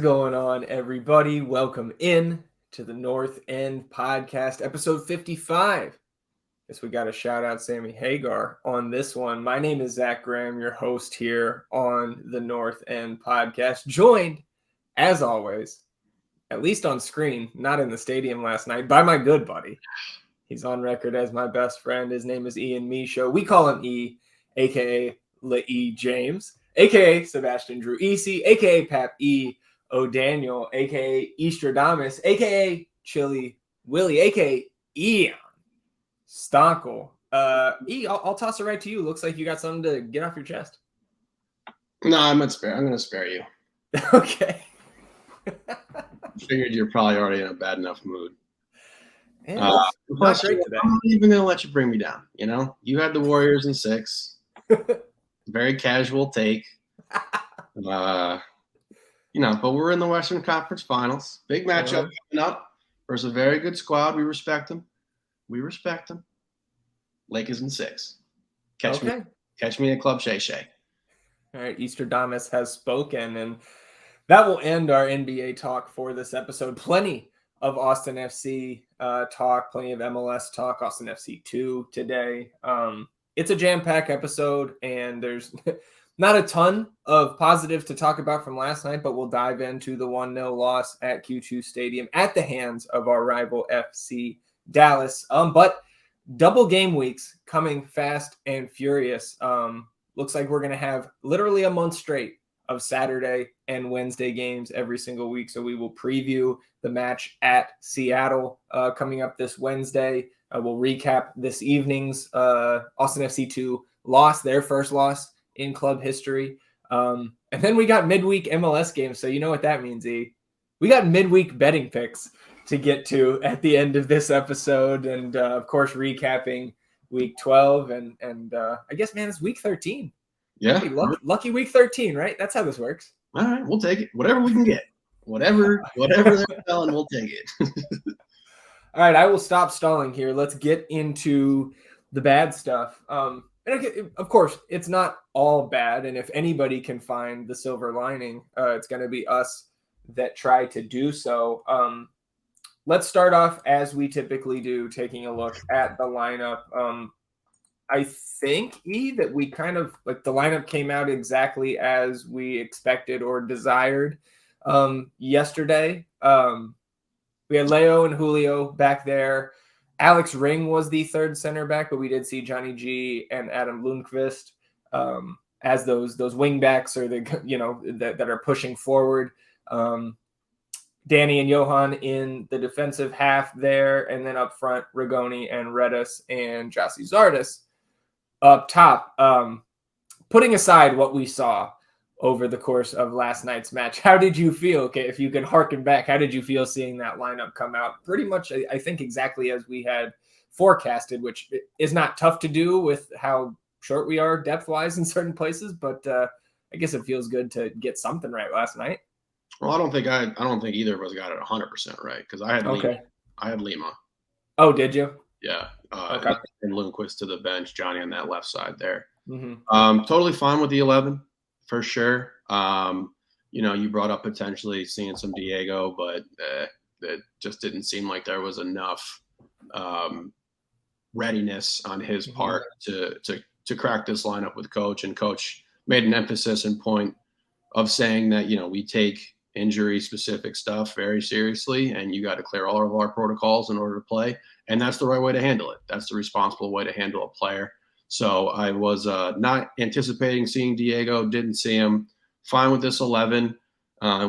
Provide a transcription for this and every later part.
going on, everybody? Welcome in to the North End Podcast, episode 55. Guess we got to shout out Sammy Hagar on this one. My name is Zach Graham, your host here on the North End Podcast, joined, as always, at least on screen, not in the stadium last night, by my good buddy. He's on record as my best friend. His name is Ian Misho. We call him E, a.k.a. Le James, a.k.a. Sebastian Drew Easy, a.k.a. Pap E. O'Daniel, a.k.a. Eastradamus, a.k.a. Chili Willie, a.k.a. Ian Stockel. I'll toss it right to you. Looks like you got something to get off your chest. No, I'm going to spare you. Okay. Figured you're probably already in a bad enough mood. Not great today. I'm not even going to let you bring me down. You know, you had the Warriors in 6. Very casual take. But we're in the Western Conference Finals. Big matchup coming up versus a very good squad. We respect them. Lakers in 6. Catch me at Club Shay Shay. All right, Eastradamus has spoken, and that will end our NBA talk for this episode. Plenty of Austin FC talk, plenty of MLS talk, Austin FC 2 today. It's a jam-packed episode, and there's not a ton of positives to talk about from last night, but we'll dive into the 1-0 loss at Q2 Stadium at the hands of our rival FC Dallas. But double game weeks coming fast and furious. Looks like we're going to have literally a month straight of Saturday and Wednesday games every single week. So we will preview the match at Seattle coming up this Wednesday. We'll recap this evening's Austin FC 2 loss, their first loss in club history. And then we got midweek MLS games. So you know what that means, E. We got midweek betting picks to get to at the end of this episode. And of course, recapping week 12. And I guess, man, it's week 13. Yeah. Hey, lucky week 13, right? That's how this works. All right, we'll take it. Whatever we can get. Whatever they're selling, we'll take it. All right, I will stop stalling here. Let's get into the bad stuff. And of course, it's not all bad. And if anybody can find the silver lining, it's going to be us that try to do so. Let's start off as we typically do, taking a look at the lineup. I think, E, that we kind of like the lineup came out exactly as we expected or desired yesterday. We had Leo and Julio back there. Alex Ring was the third center back, but we did see Johnny G and Adam Lundqvist as those wing backs or that are pushing forward. Danny and Johan in the defensive half there, and then up front, Rigoni and Redes and Jossie Zardes up top. Putting aside what we saw over the course of last night's match, how did you feel? Okay, if you can harken back, how did you feel seeing that lineup come out? Pretty much, I think, exactly as we had forecasted, which is not tough to do with how short we are depth-wise in certain places, but I guess it feels good to get something right last night. Well, I don't think either of us got it 100% right because I had Lima. Oh, did you? Yeah. Okay. And Lundqvist to the bench, Johnny on that left side there. Mm-hmm. Totally fine with the 11 for sure. You brought up potentially seeing some Diego, but it just didn't seem like there was enough readiness on his part to crack this lineup with Coach. And Coach made an emphasis and point of saying that, we take injury specific stuff very seriously and you got to clear all of our protocols in order to play. And that's the right way to handle it. That's the responsible way to handle a player. So I was not anticipating seeing Diego, didn't see him. Fine with this 11.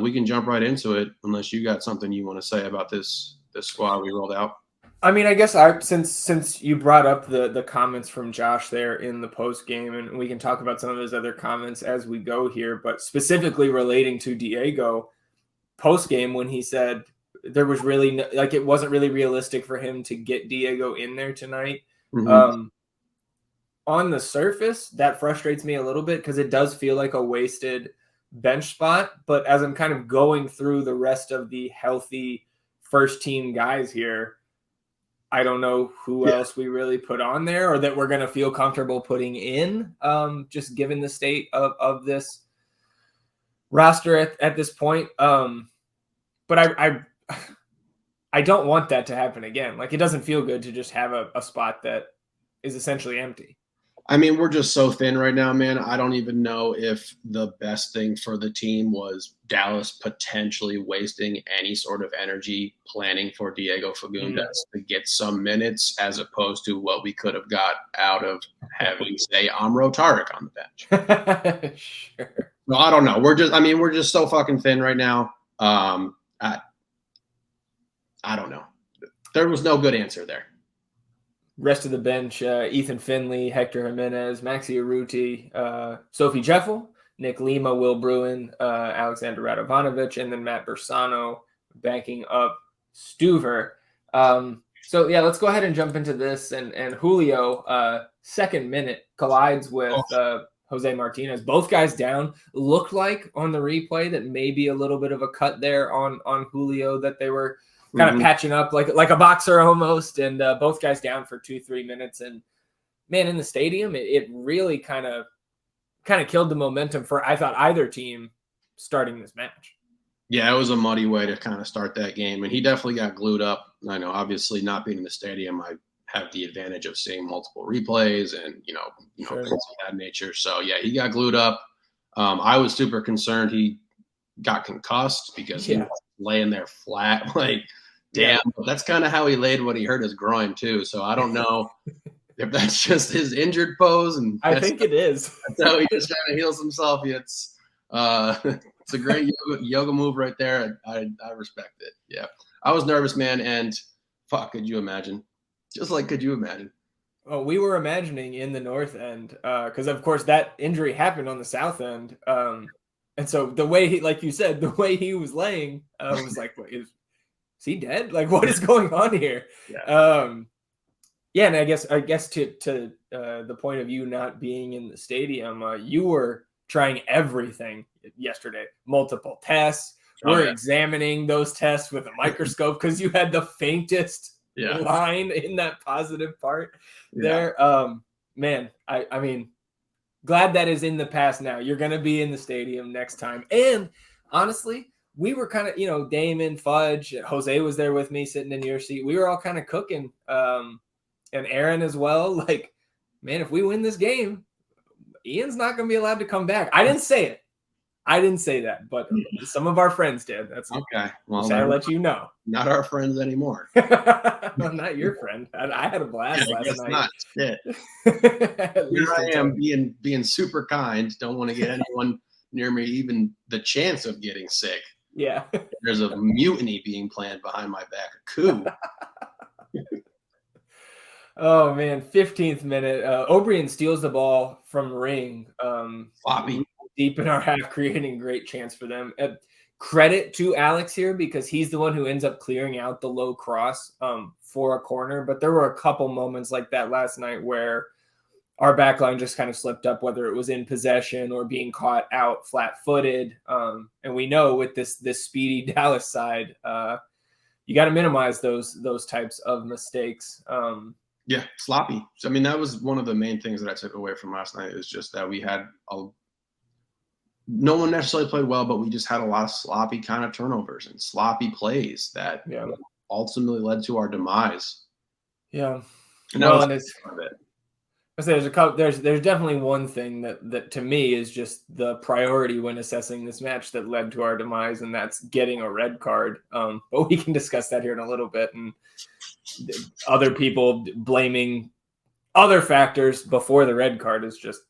We can jump right into it unless you got something you want to say about this squad we rolled out. I mean, I guess since you brought up the comments from Josh there in the post game, and we can talk about some of his other comments as we go here, but specifically relating to Diego post game when he said there was really it wasn't really realistic for him to get Diego in there tonight. Mm-hmm. On the surface, that frustrates me a little bit because it does feel like a wasted bench spot. But as I'm kind of going through the rest of the healthy first team guys here, I don't know who else we really put on there or that we're going to feel comfortable putting in, just given the state of this roster at this point. But I don't want that to happen again. Like, it doesn't feel good to just have a spot that is essentially empty. I mean, we're just so thin right now, man. I don't even know if the best thing for the team was Dallas potentially wasting any sort of energy planning for Diego Fagundes to get some minutes, as opposed to what we could have got out of having, say, Amro Tariq on the bench. Sure. No, I don't know. We're just so fucking thin right now. I don't know. There was no good answer there. Rest of the bench, Ethan Finley, Hector Jimenez, Maxi Urruti, Sophie Jeffel, Nick Lima, Will Bruin, Alexander Radovanovic, and then Matt Bersano backing up Stuver. So, yeah, let's go ahead and jump into this. And Julio, second minute, collides with Jose Martinez. Both guys down. Looked like on the replay that maybe a little bit of a cut there on Julio, that they were kind of patching up like a boxer almost, and both guys down for 2-3 minutes. And man, in the stadium, it really kind of killed the momentum for, I thought, either team starting this match. Yeah, it was a muddy way to kind of start that game, and he definitely got glued up. I know, obviously, not being in the stadium, I have the advantage of seeing multiple replays and Sure. things of that nature. So yeah, he got glued up. I was super concerned he got concussed because he was laying there flat, like. Damn, but that's kind of how he laid when he hurt his groin too. So I don't know if that's just his injured pose, and I think it is. That's how he just kind of heals himself. It's a great yoga move right there. I respect it. Yeah, I was nervous, man, and fuck, could you imagine? Could you imagine? Oh, we were imagining in the north end, because of course that injury happened on the south end, and so the way he, like you said, the way he was laying, was like, what is? Is he dead? Like, what is going on here? Yeah. Yeah, and I guess to the point of you not being in the stadium, you were trying everything yesterday. Multiple tests. We're examining those tests with a microscope because you had the faintest line in that positive part there. Man, I mean, glad that is in the past now. You're going to be in the stadium next time. And honestly, we were kind of, Damon, Fudge, Jose was there with me sitting in your seat. We were all kind of cooking, and Aaron as well. Like, man, if we win this game, Ian's not going to be allowed to come back. I didn't say it. I didn't say that, but some of our friends did. That's okay. Well, I'll let you know. Not our friends anymore. Well, not your friend. I had a blast last night. Not. Shit. Here I am being super kind. Don't want to get anyone near me even the chance of getting sick. Yeah. There's a mutiny being planned behind my back. A coup. Oh, man. 15th minute. O'Brien steals the ball from Ring. Floppy. Deep in our half, creating great chance for them. Credit to Alex here because he's the one who ends up clearing out the low cross for a corner. But there were a couple moments like that last night where our backline just kind of slipped up, whether it was in possession or being caught out flat-footed. And we know with this speedy Dallas side, you got to minimize those types of mistakes. Yeah, sloppy. So, I mean, that was one of the main things that I took away from last night is just that we had no one necessarily played well, but we just had a lot of sloppy kind of turnovers and sloppy plays that ultimately led to our demise. Yeah. And there's a couple. There's definitely one thing that to me is just the priority when assessing this match that led to our demise, and that's getting a red card. But we can discuss that here in a little bit, and other people blaming other factors before the red card is just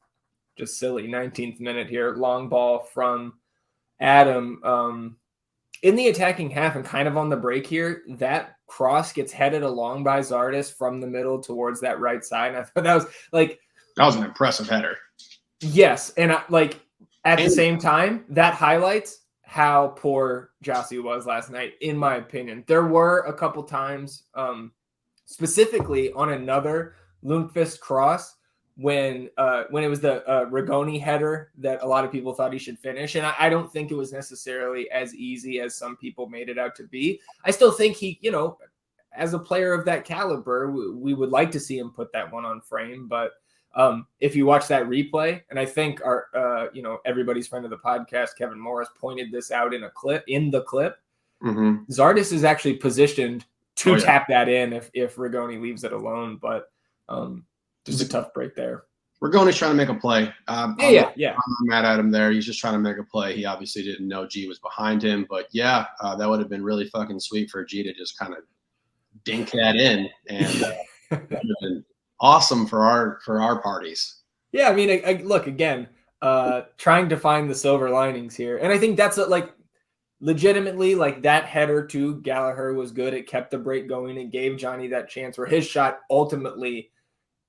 silly. 19th minute here, long ball from Adam in the attacking half and kind of on the break here. That cross gets headed along by Zardes from the middle towards that right side. And I thought that was an impressive header. Yes. And at the same time, that highlights how poor Jossie was last night, in my opinion. There were a couple times, specifically on another Lundqvist cross, when it was the Rigoni header that a lot of people thought he should finish. And I don't think it was necessarily as easy as some people made it out to be. I still think he, as a player of that caliber, we would like to see him put that one on frame. But If you watch that replay, and I think our everybody's friend of the podcast, Kevin Morris, pointed this out in the clip. Mm-hmm. Zardes is actually positioned to tap that in if Rigoni leaves it alone, but just a tough break there. Rigoni's trying to make a play. Yeah. I'm not mad at him there. He's just trying to make a play. He obviously didn't know G was behind him, but that would have been really fucking sweet for G to just kind of dink that in, and that would have been awesome for our parties. Yeah, I mean, look again, trying to find the silver linings here, and I think that's legitimately that header to Gallagher was good. It kept the break going and gave Johnny that chance where his shot ultimately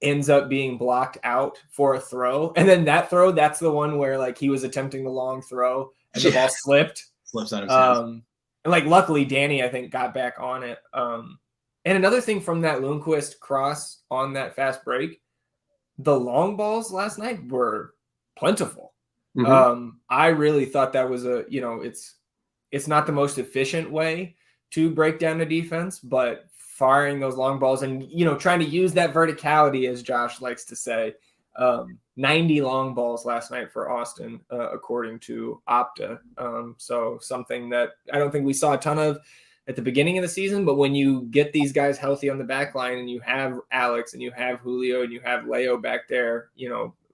ends up being blocked out for a throw. And then that throw, that's the one where he was attempting the long throw and the ball slipped. Slips out of his hands. And luckily Danny, I think, got back on it. And another thing from that Lundqvist cross on that fast break, the long balls last night were plentiful. Mm-hmm. I really thought that was it's not the most efficient way to break down the defense, but firing those long balls and, trying to use that verticality, as Josh likes to say. 90 long balls last night for Austin, according to Opta. So something that I don't think we saw a ton of at the beginning of the season, but when you get these guys healthy on the back line and you have Alex and you have Julio and you have Leo back there,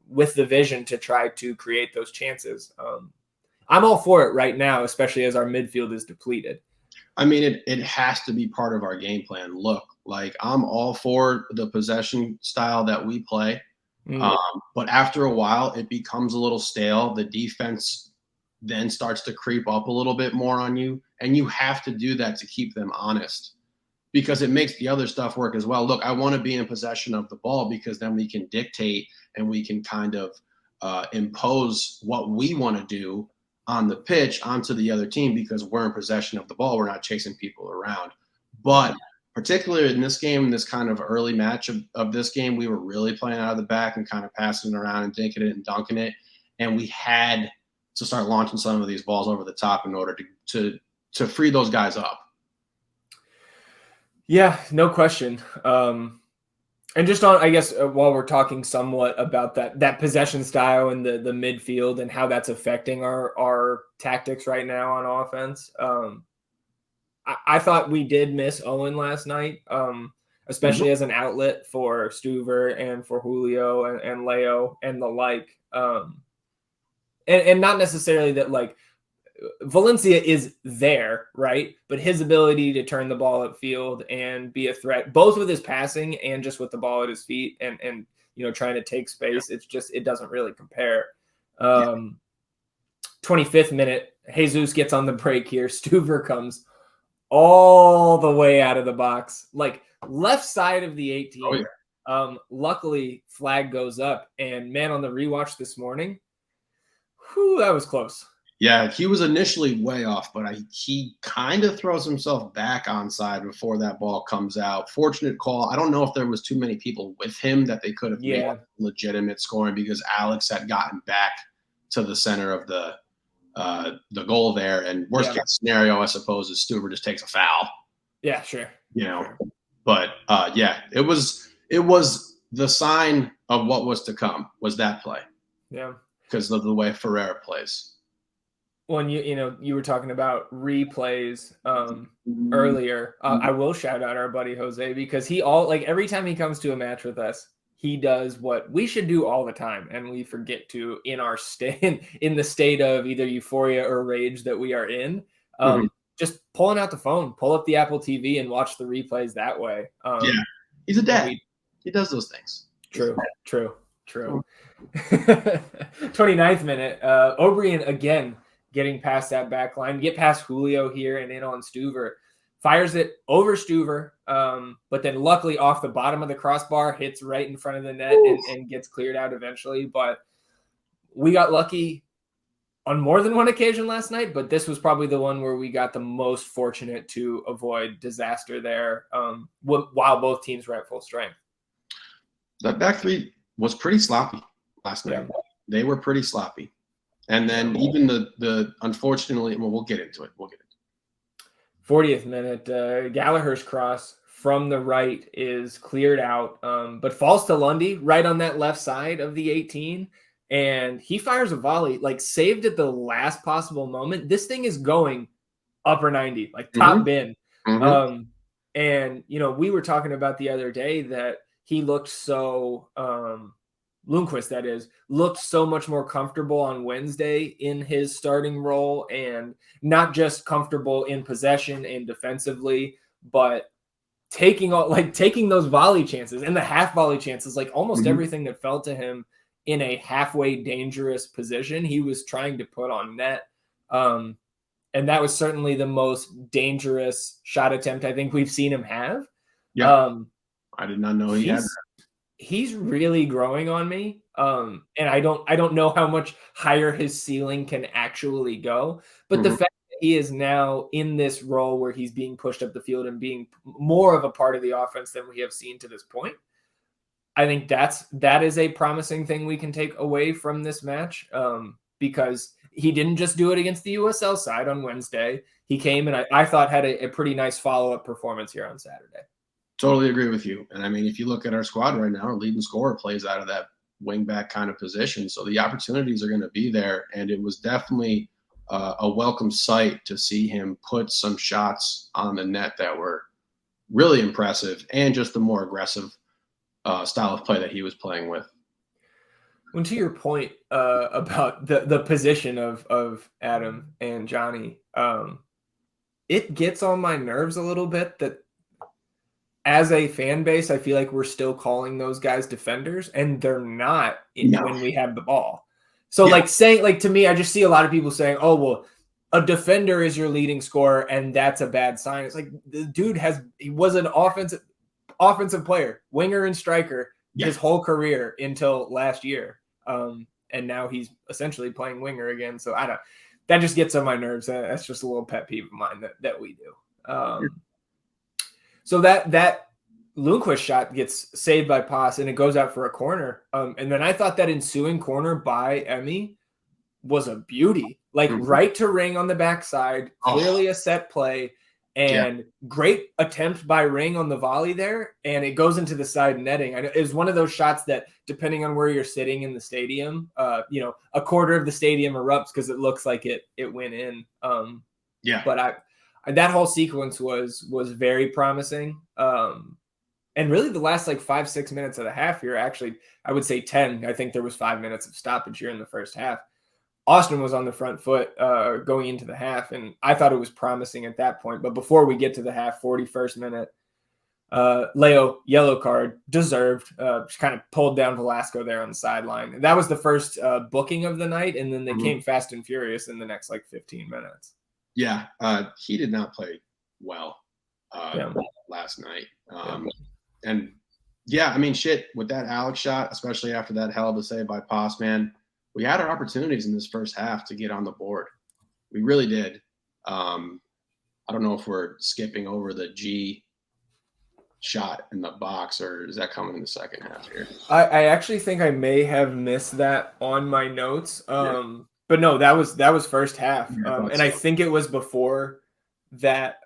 with the vision to try to create those chances. I'm all for it right now, especially as our midfield is depleted. I mean, it has to be part of our game plan. Look, I'm all for the possession style that we play. But after a while, it becomes a little stale. The defense then starts to creep up a little bit more on you. And you have to do that to keep them honest, because it makes the other stuff work as well. Look, I want to be in possession of the ball because then we can dictate and we can kind of impose what we want to do on the pitch onto the other team because we're in possession of the ball. We're not chasing people around. But particularly in this game, this kind of early match of this game, we were really playing out of the back and kind of passing it around and dinking it and dunking it. And we had to start launching some of these balls over the top in order to free those guys up. Yeah, no question. And just on, I guess, while we're talking somewhat about that possession style and the midfield and how that's affecting our tactics right now on offense, I thought we did miss Owen last night, especially as an outlet for Stuver and for Julio and Leo and the like. And not necessarily that Valencia is there, right? But his ability to turn the ball upfield and be a threat, both with his passing and just with the ball at his feet and trying to take space, it doesn't really compare. 25th minute, Jesus gets on the break here. Stuver comes all the way out of the box, left side of the 18. Oh, yeah. Luckily, flag goes up, and man, on the rewatch this morning, that was close. Yeah, he was initially way off, but he kind of throws himself back onside before that ball comes out. Fortunate call. I don't know if there was too many people with him that they could have made legitimate scoring because Alex had gotten back to the center of the goal there. And worst case scenario, I suppose, is Stuber just takes a foul. Yeah, sure. But it was the sign of what was to come was that play. Yeah, because of the way Ferreira plays. When you were talking about replays earlier, I will shout out our buddy Jose because he every time he comes to a match with us, he does what we should do all the time, and we forget to in our in the state of either euphoria or rage that we are in. Just pulling out the phone, pull up the Apple TV, and watch the replays that way. He's a dad. He does those things. True. 29th minute, O'Brien again. Getting past that back line, get past Julio here and in on Stuver, fires it over Stuver, but then luckily off the bottom of the crossbar, hits right in front of the net and gets cleared out eventually. But we got lucky on more than one occasion last night, but this was probably the one where we got the most fortunate to avoid disaster there while both teams were at full strength. That back three was pretty sloppy last night. Yeah. They were pretty sloppy. And then even the unfortunately, we'll get into it. 40th minute, Gallagher's cross from the right is cleared out, but falls to Lundy right on that left side of the 18. And he fires a volley, like saved at the last possible moment. This thing is going upper 90, like top bin. And, you know, we were talking about the other day that he looked so, Lundqvist, that is, looked so much more comfortable on Wednesday in his starting role, and not just comfortable in possession and defensively, but taking those volley chances and the half volley chances, like almost everything that fell to him in a halfway dangerous position, he was trying to put on net. And that was certainly the most dangerous shot attempt I think we've seen him have. Yeah. I did not know he had that. He's really growing on me. And I don't know how much higher his ceiling can actually go, but the fact that he is now in this role where he's being pushed up the field and being more of a part of the offense than we have seen to this point, I think that is a promising thing we can take away from this match, because he didn't just do it against the USL side on Wednesday. He came and I thought had a pretty nice follow-up performance here on Saturday. Totally agree with you. And I mean, if you look at our squad right now, our leading scorer plays out of that wing back kind of position. So the opportunities are going to be there. And it was definitely a welcome sight to see him put some shots on the net that were really impressive, and just the more aggressive style of play that he was playing with. When to your point about the position of Adam and Johnny, it gets on my nerves a little bit that as a fan base, I feel like we're still calling those guys defenders, and they're not when we have the ball. So to me, I just see a lot of people saying, oh, well, a defender is your leading scorer, and that's a bad sign. It's like the dude he was an offensive player, winger and striker his whole career until last year. And now he's essentially playing winger again. So that just gets on my nerves. That's just a little pet peeve of mine that we do. So that Lundqvist shot gets saved by Pass, and it goes out for a corner. And then I thought that ensuing corner by Emmy was a beauty, like right to Ring on the backside, clearly a set play, and great attempt by Ring on the volley there. And it goes into the side netting. It was one of those shots that, depending on where you're sitting in the stadium, a quarter of the stadium erupts because it looks like it went in. But that whole sequence was very promising. And really the last 5-6 minutes of the half here, actually, I would say 10. I think there was 5 minutes of stoppage here in the first half. Austin was on the front foot going into the half, and I thought it was promising at that point. But before we get to the half, 41st minute, Leo, yellow card, deserved, just kind of pulled down Velasco there on the sideline. And that was the first booking of the night, and then they came fast and furious in the next 15 minutes. Yeah, he did not play well last night. And I mean, shit, with that Alex shot, especially after that hell of a save by Pass, man, we had our opportunities in this first half to get on the board. We really did. I don't know if we're skipping over the G shot in the box, or is that coming in the second half here? I actually think I may have missed that on my notes. But no, that was first half. And I think it was before that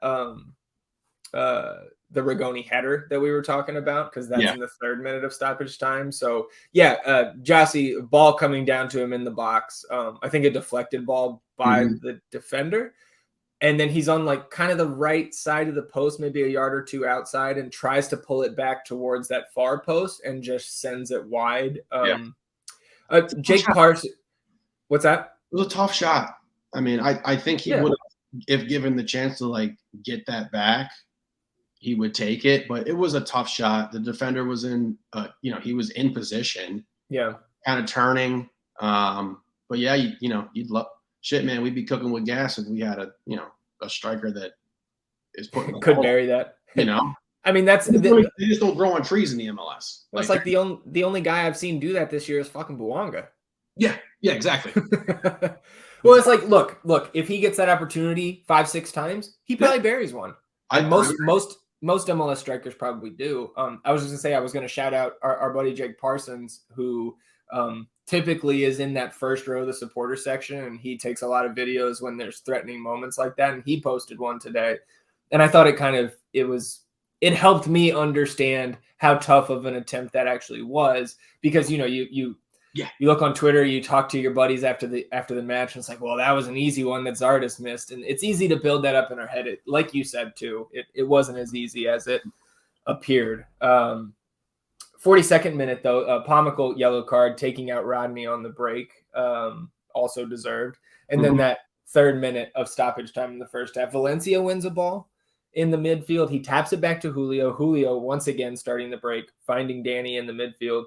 the Rigoni header that we were talking about, because that's in the 3rd minute of stoppage time. So Jossie, ball coming down to him in the box. I think a deflected ball by the defender. And then he's on kind of the right side of the post, maybe a yard or two outside, and tries to pull it back towards that far post and just sends it wide. Jake Parsons. What's that? It was a tough shot. I mean, I think he would have, if given the chance to get that back, he would take it. But it was a tough shot. The defender was in, he was in position. Yeah. Kind of turning. But you'd love shit, man. We'd be cooking with gas if we had a striker that is putting could bury that. I mean, they just don't grow on trees in the MLS. It's the only guy I've seen do that this year is fucking Buanga. Yeah, exactly. Well, it's look, if he gets that opportunity 5-6 times, he probably buries one. Most MLS strikers probably do. I was just gonna say, I was gonna shout out our buddy Jake Parsons, who typically is in that first row of the supporter section, and he takes a lot of videos when there's threatening moments like that. And he posted one today, and I thought it it helped me understand how tough of an attempt that actually was, because you look on Twitter, you talk to your buddies after the match, and it's like, well, that was an easy one that Zardes missed, and it's easy to build that up in our head. Like you said too, it wasn't as easy as it appeared. 42nd minute though, a Pomical yellow card taking out Rodney on the break, also deserved. And then that 3rd minute of stoppage time in the first half, Valencia wins a ball in the midfield. He taps it back to Julio. Julio once again starting the break, finding Danny in the midfield.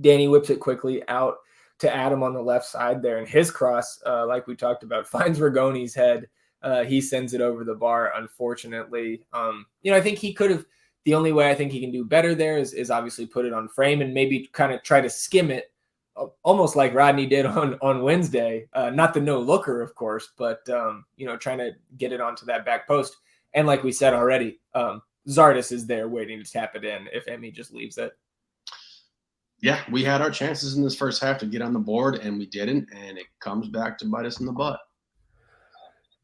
Danny whips it quickly out to Adam on the left side there, and his cross, like we talked about, finds Rigoni's head. He sends it over the bar, unfortunately. I think he could have. The only way I think he can do better there is obviously put it on frame and maybe kind of try to skim it, almost like Rodney did on Wednesday. Not the no-looker, of course, but, trying to get it onto that back post. And like we said already, Zardes is there waiting to tap it in if Emmy just leaves it. Yeah, we had our chances in this first half to get on the board, and we didn't, and it comes back to bite us in the butt.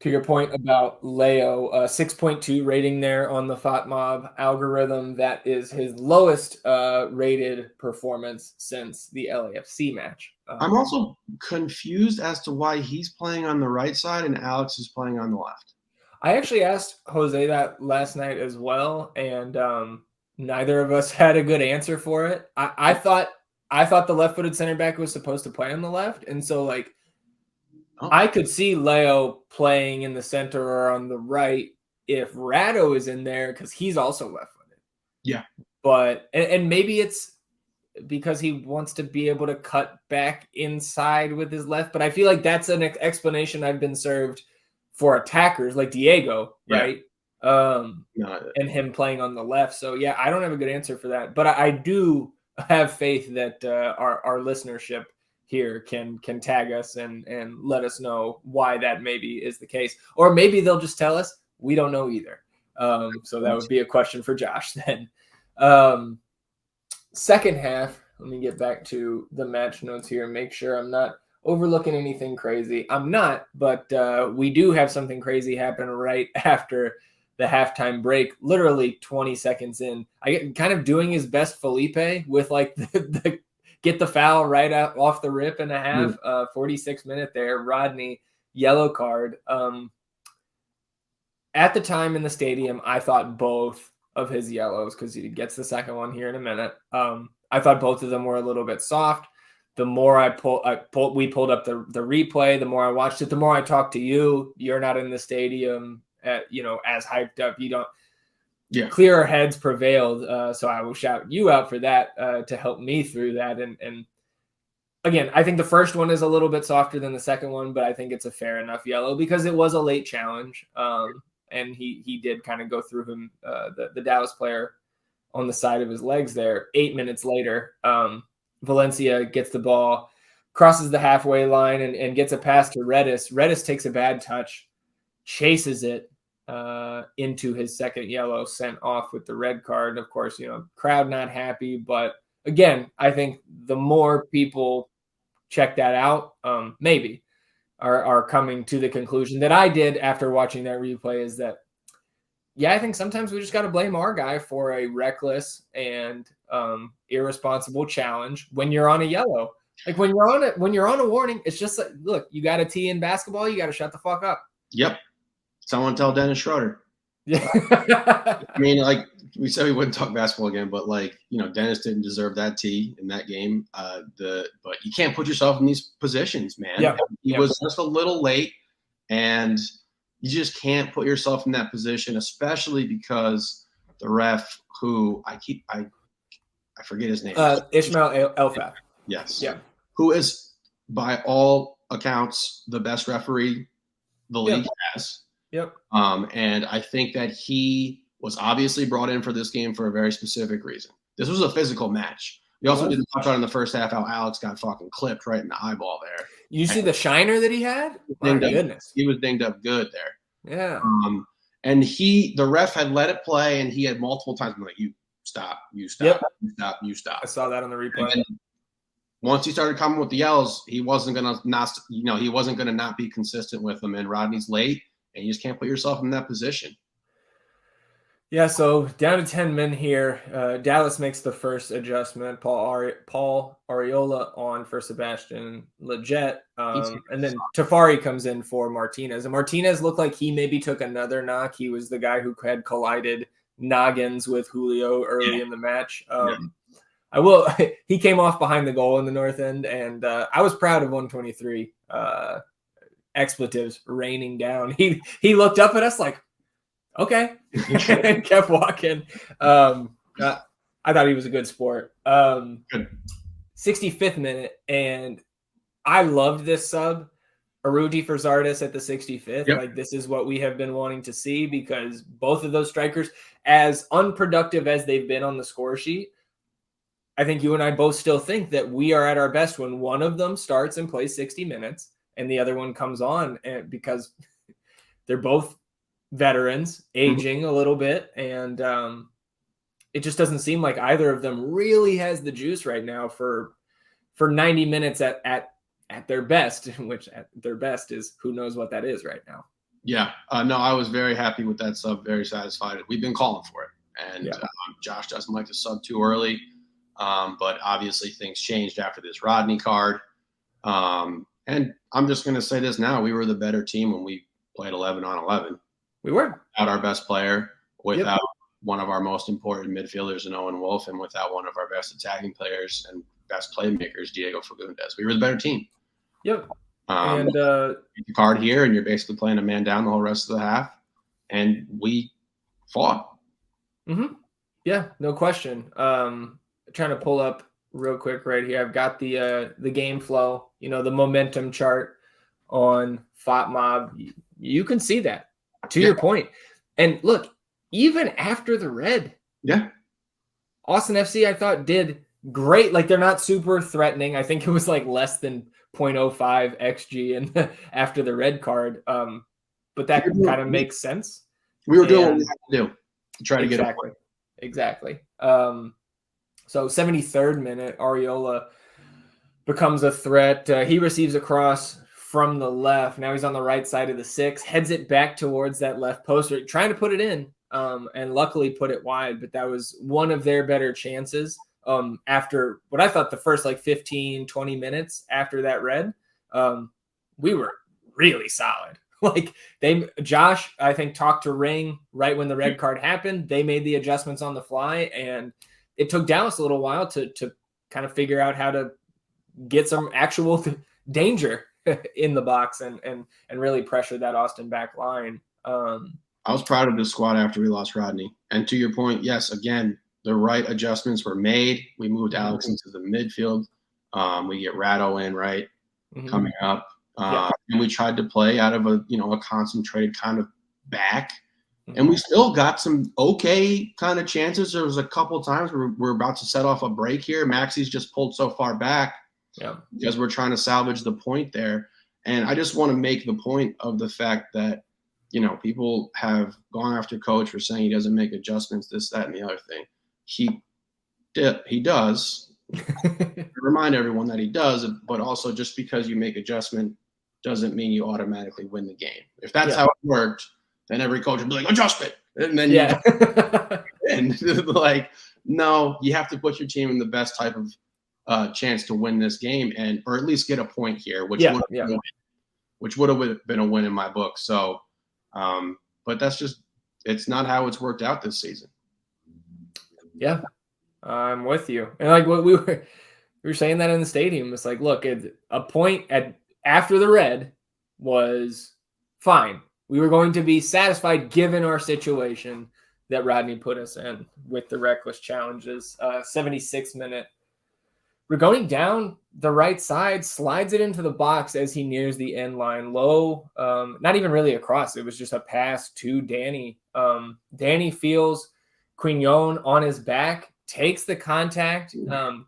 To your point about Leo, 6.2 rating there on the FOTMob algorithm. That is his lowest rated performance since the LAFC match. I'm also confused as to why he's playing on the right side and Alex is playing on the left. I actually asked Jose that last night as well, and neither of us had a good answer for it. I thought the left-footed center back was supposed to play on the left, and so I could see Leo playing in the center or on the right if Rado is in there, because he's also left-footed. Yeah. But and maybe it's because he wants to be able to cut back inside with his left, but I feel like that's an explanation I've been served for attackers like Diego, right? And him playing on the left. So yeah, I don't have a good answer for that, but I do have faith that our listenership here can tag us and let us know why that maybe is the case, or maybe they'll just tell us we don't know either. So that would be a question for Josh then. Second half, let me get back to the match notes here and make sure I'm not overlooking anything crazy. I'm not, but we do have something crazy happen right after the halftime break, literally 20 seconds in. I get kind of doing his best Felipe with the get the foul right out off the rip and a half. 46 minute there, Rodney yellow card. At the time in the stadium, I thought both of his yellows, because he gets the second one here in a minute. I thought both of them were a little bit soft. The more we pulled up the replay, the more I watched it, the more I talked to you. You're not in the stadium, as hyped up. You don't. Yeah. Clearer heads prevailed. So I will shout you out for that to help me through that. And again, I think the first one is a little bit softer than the second one, but I think it's a fair enough yellow because it was a late challenge. And he did kind of go through him, the Dallas player, on the side of his legs there. 8 minutes later, Valencia gets the ball, crosses the halfway line and gets a pass to Redes. Redes takes a bad touch, chases it into his second yellow, sent off with the red card. Of course, crowd not happy, but again, I think the more people check that out, maybe are coming to the conclusion that I did after watching that replay is that, I think sometimes we just got to blame our guy for a reckless and irresponsible challenge when you're on a yellow. Like when you're on a warning, it's just like, look, you got a T in basketball, you got to shut the fuck up. Yep. Someone tell Dennis Schroeder. Yeah. I mean, like we said, we wouldn't talk basketball again, but Dennis didn't deserve that T in that game. But you can't put yourself in these positions, man. Yep. He was just a little late, and you just can't put yourself in that position, especially because the ref, who I forget his name. Ismail Elfab. Yes. Yeah. Who is, by all accounts, the best referee the league has. Yep. And I think that he was obviously brought in for this game for a very specific reason. This was a physical match. We also didn't touch on in the first half how Alex got fucking clipped right in the eyeball there. You see the shiner that he had? My goodness. He was dinged up good there. Yeah. And the ref had let it play, and he had multiple times been like, you stop, you stop, yep. you stop, you stop. I saw that on the replay. Once he started coming with the yells, he wasn't gonna not be consistent with them. And Rodney's late, and you just can't put yourself in that position. Yeah, so down to 10 men here. Dallas makes the first adjustment. Paul Ariola on for Sebastian Lletget. And then Tafari comes in for Martinez. And Martinez looked like he maybe took another knock. He was the guy who had collided noggins with Julio early in the match. He came off behind the goal in the north end, and I was proud of 123 expletives raining down. He looked up at us like, okay, and kept walking. I thought he was a good sport. 65th minute, and I loved this sub. Aruji for Zardes at the 65th. Yep. Like, this is what we have been wanting to see, because both of those strikers, as unproductive as they've been on the score sheet, I think you and I both still think that we are at our best when one of them starts and plays 60 minutes and the other one comes on, because they're both veterans, aging a little bit, and it just doesn't seem like either of them really has the juice right now for 90 minutes at their best, which at their best is who knows what that is right now. Yeah, no, I was very happy with that sub, very satisfied. We've been calling for it, and Josh doesn't like to sub too early, but obviously things changed after this Rodney card, and I'm just going to say this now: we were the better team when we played 11 on 11. We were without our best player, without one of our most important midfielders in Owen Wolff, and without one of our best attacking players and best playmakers, Diego Fagundes. We were the better team. Yep. And the card here, and you're basically playing a man down the whole rest of the half, and we fought. Mm-hmm. Yeah, no question. Trying to pull up real quick right here. I've got the game flow, the momentum chart on FOTMob. You can see that. To your point. And look, even after the red, Austin FC, I thought, did great. Like, they're not super threatening. I think it was like less than 0.05 XG and after the red card. But that kind of makes sense. We were doing what we had to do to try to get it. Exactly. So 73rd minute, Ariola becomes a threat. He receives a cross from the left. Now he's on the right side of the 6, heads it back towards that left post, trying to put it in, and luckily put it wide. But that was one of their better chances. After what I thought the first 15, 20 minutes after that red, we were really solid. Josh, I think, talked to Ring right when the red card happened. They made the adjustments on the fly, and it took Dallas a little while to kind of figure out how to get some actual danger in the box and really pressure that Austin back line. I was proud of the squad after we lost Rodney. And to your point, yes, again, the right adjustments were made. We moved Alex into the midfield. We get Ratto in, right, coming up. And we tried to play out of a concentrated kind of back. And we still got some okay kind of chances. There was a couple times where we're about to set off a break here. Maxi's just pulled so far back because we're trying to salvage the point there. And I just want to make the point of the fact that, people have gone after Coach for saying he doesn't make adjustments, this, that, and the other thing. He does. Remind everyone that he does, but also just because you make adjustment doesn't mean you automatically win the game. If that's how it worked, then every coach would be like, adjustment. And then no, you have to put your team in the best type of chance to win this game, or at least get a point here, which would have been a win in my book. So, but it's not how it's worked out this season. Yeah, I'm with you. And what we were saying that in the stadium. It's look, a point after the red was fine. We were going to be satisfied given our situation that Rodney put us in with the reckless challenges. 76th minute. We're going down the right side, slides it into the box as he nears the end line low. Not even really a cross. It was just a pass to Danny. Danny feels Quignon on his back, takes the contact,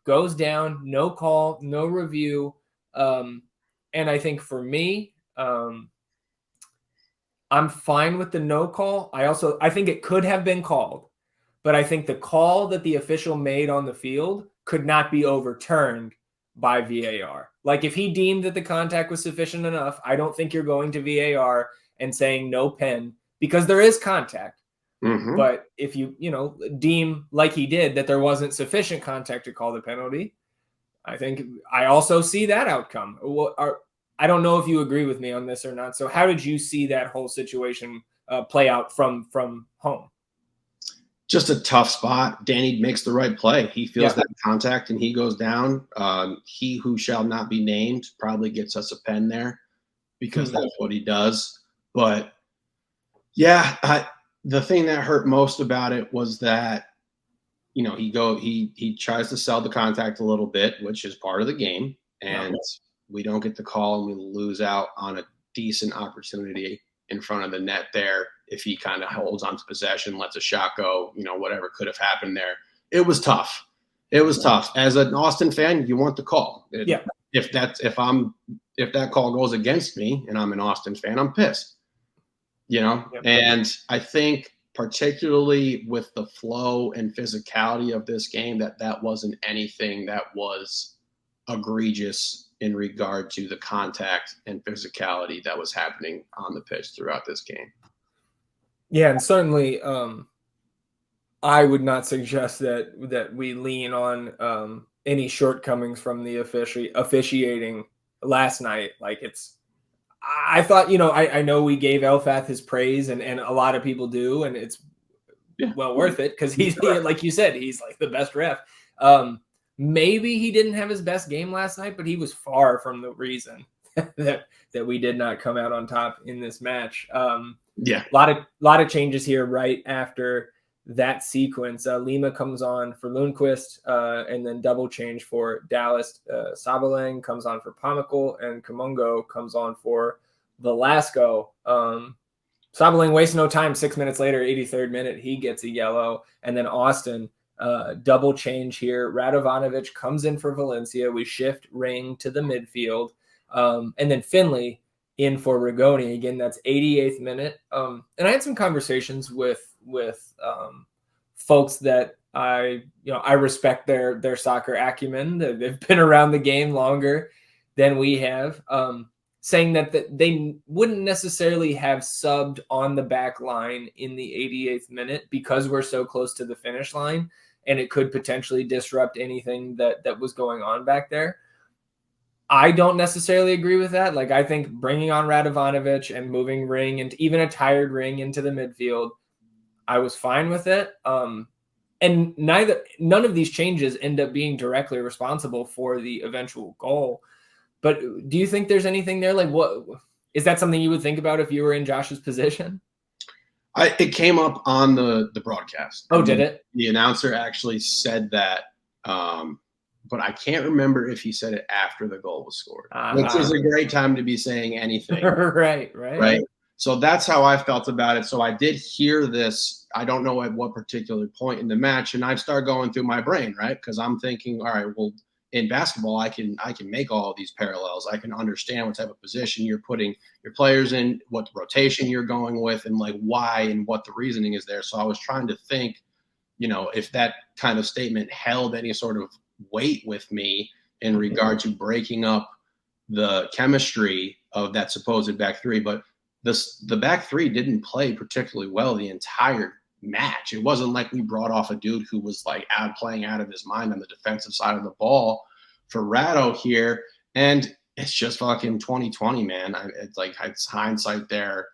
goes down, no call, no review. And I think for me, I'm fine with the no call. I think it could have been called, but I think the call that the official made on the field could not be overturned by VAR. If he deemed that the contact was sufficient enough, I don't think you're going to VAR and saying no pen, because there is contact. Mm-hmm. But if you deem like he did that there wasn't sufficient contact to call the penalty, I think I also see that outcome. I don't know if you agree with me on this or not. So how did you see that whole situation play out from home? Just a tough spot. Danny makes the right play. He feels that contact and he goes down. He who shall not be named probably gets us a pen there because that's what he does. But yeah, the thing that hurt most about it was that, he tries to sell the contact a little bit, which is part of the game. And we don't get the call and we lose out on a decent opportunity in front of the net there. If he kind of holds on to possession, lets a shot go, whatever could have happened there. It was tough. It was tough. As an Austin fan, you want the call. If that call goes against me and I'm an Austin fan, I'm pissed. And I think particularly with the flow and physicality of this game, that wasn't anything that was egregious in regard to the contact and physicality that was happening on the pitch throughout this game. Yeah, and certainly I would not suggest that we lean on any shortcomings from the officiating last night. Like I thought, I know we gave Elfath his praise and a lot of people do, and it's well worth it because he's like you said, he's like the best ref. Maybe he didn't have his best game last night, but he was far from the reason that we did not come out on top in this match. A lot of changes here right after that sequence. Lima comes on for Lundqvist, and then double change for Dallas. Sabalang comes on for Pamical, and Kamungo comes on for Velasco. Sabalang wastes no time. 6 minutes later, 83rd minute, he gets a yellow. And then Austin, double change here. Radovanovic comes in for Valencia. We shift Ring to the midfield. And then Finley in for Rigoni. Again, that's 88th minute. And I had some conversations with folks that I respect their soccer acumen. They've been around the game longer than we have, saying that they wouldn't necessarily have subbed on the back line in the 88th minute because we're so close to the finish line and it could potentially disrupt anything that was going on back there. I don't necessarily agree with that. Like, I think bringing on Radovanovic and moving Ring and even a tired Ring into the midfield, I was fine with it. And none of these changes end up being directly responsible for the eventual goal. But do you think there's anything there? Like, what is that something you would think about if you were in Josh's position? It came up on the broadcast. Oh, did it? The announcer actually said that, but I can't remember if he said it after the goal was scored, which is a great time to be saying anything. Right. So that's how I felt about it. So I did hear this. I don't know at what particular point in the match, and I start going through my brain, right? Because I'm thinking, all right, well, in basketball, I can make all of these parallels. I can understand what type of position you're putting your players in, what rotation you're going with, and like why and what the reasoning is there. So I was trying to think, if that kind of statement held any sort of weight with me in regard to breaking up the chemistry of that supposed back three. But the back three didn't play particularly well the entire match. It wasn't like we brought off a dude who was like playing out of his mind on the defensive side of the ball for Rado here. And it's just fucking 2020, man. It's hindsight there.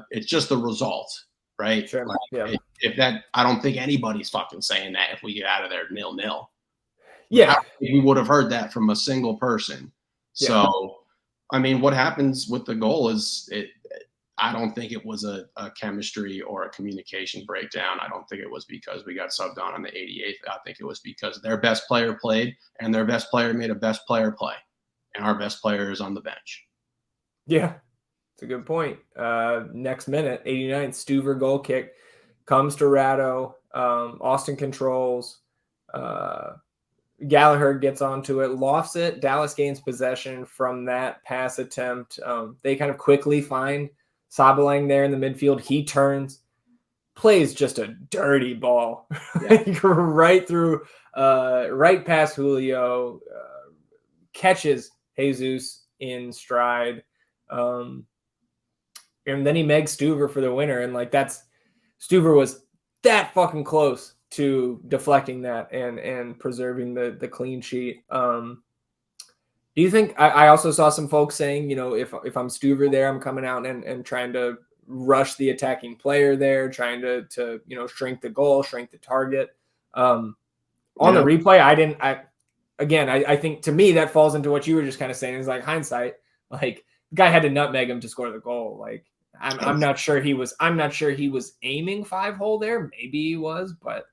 It's just the result, right? Sure. I don't think anybody's fucking saying that if we get out of there 0-0. Yeah. We would have heard that from a single person. Yeah. So, I mean, what happens with the goal is I don't think it was a chemistry or a communication breakdown. I don't think it was because we got subbed on the 88th. I think it was because their best player played and their best player made a best player play. And our best player is on the bench. Yeah, it's a good point. Next minute, 89th, Stuver goal kick comes to Rado. Austin controls. Gallagher gets onto it, lofts it. Dallas gains possession from that pass attempt. They kind of quickly find Sabalang there in the midfield. He turns, plays just a dirty ball right through, right past Julio, catches Jesus in stride. And then he megs Stuver for the winner. And Stuver was that fucking close to deflecting that and preserving the clean sheet. Do you think I also saw some folks saying, if I'm Stuver there, I'm coming out and trying to rush the attacking player there, trying to shrink the goal, shrink the target. On the replay, I think to me that falls into what you were just kind of saying, is like hindsight. Like, the guy had to nutmeg him to score the goal. Like, I'm not sure he was aiming 5-hole there. Maybe he was, but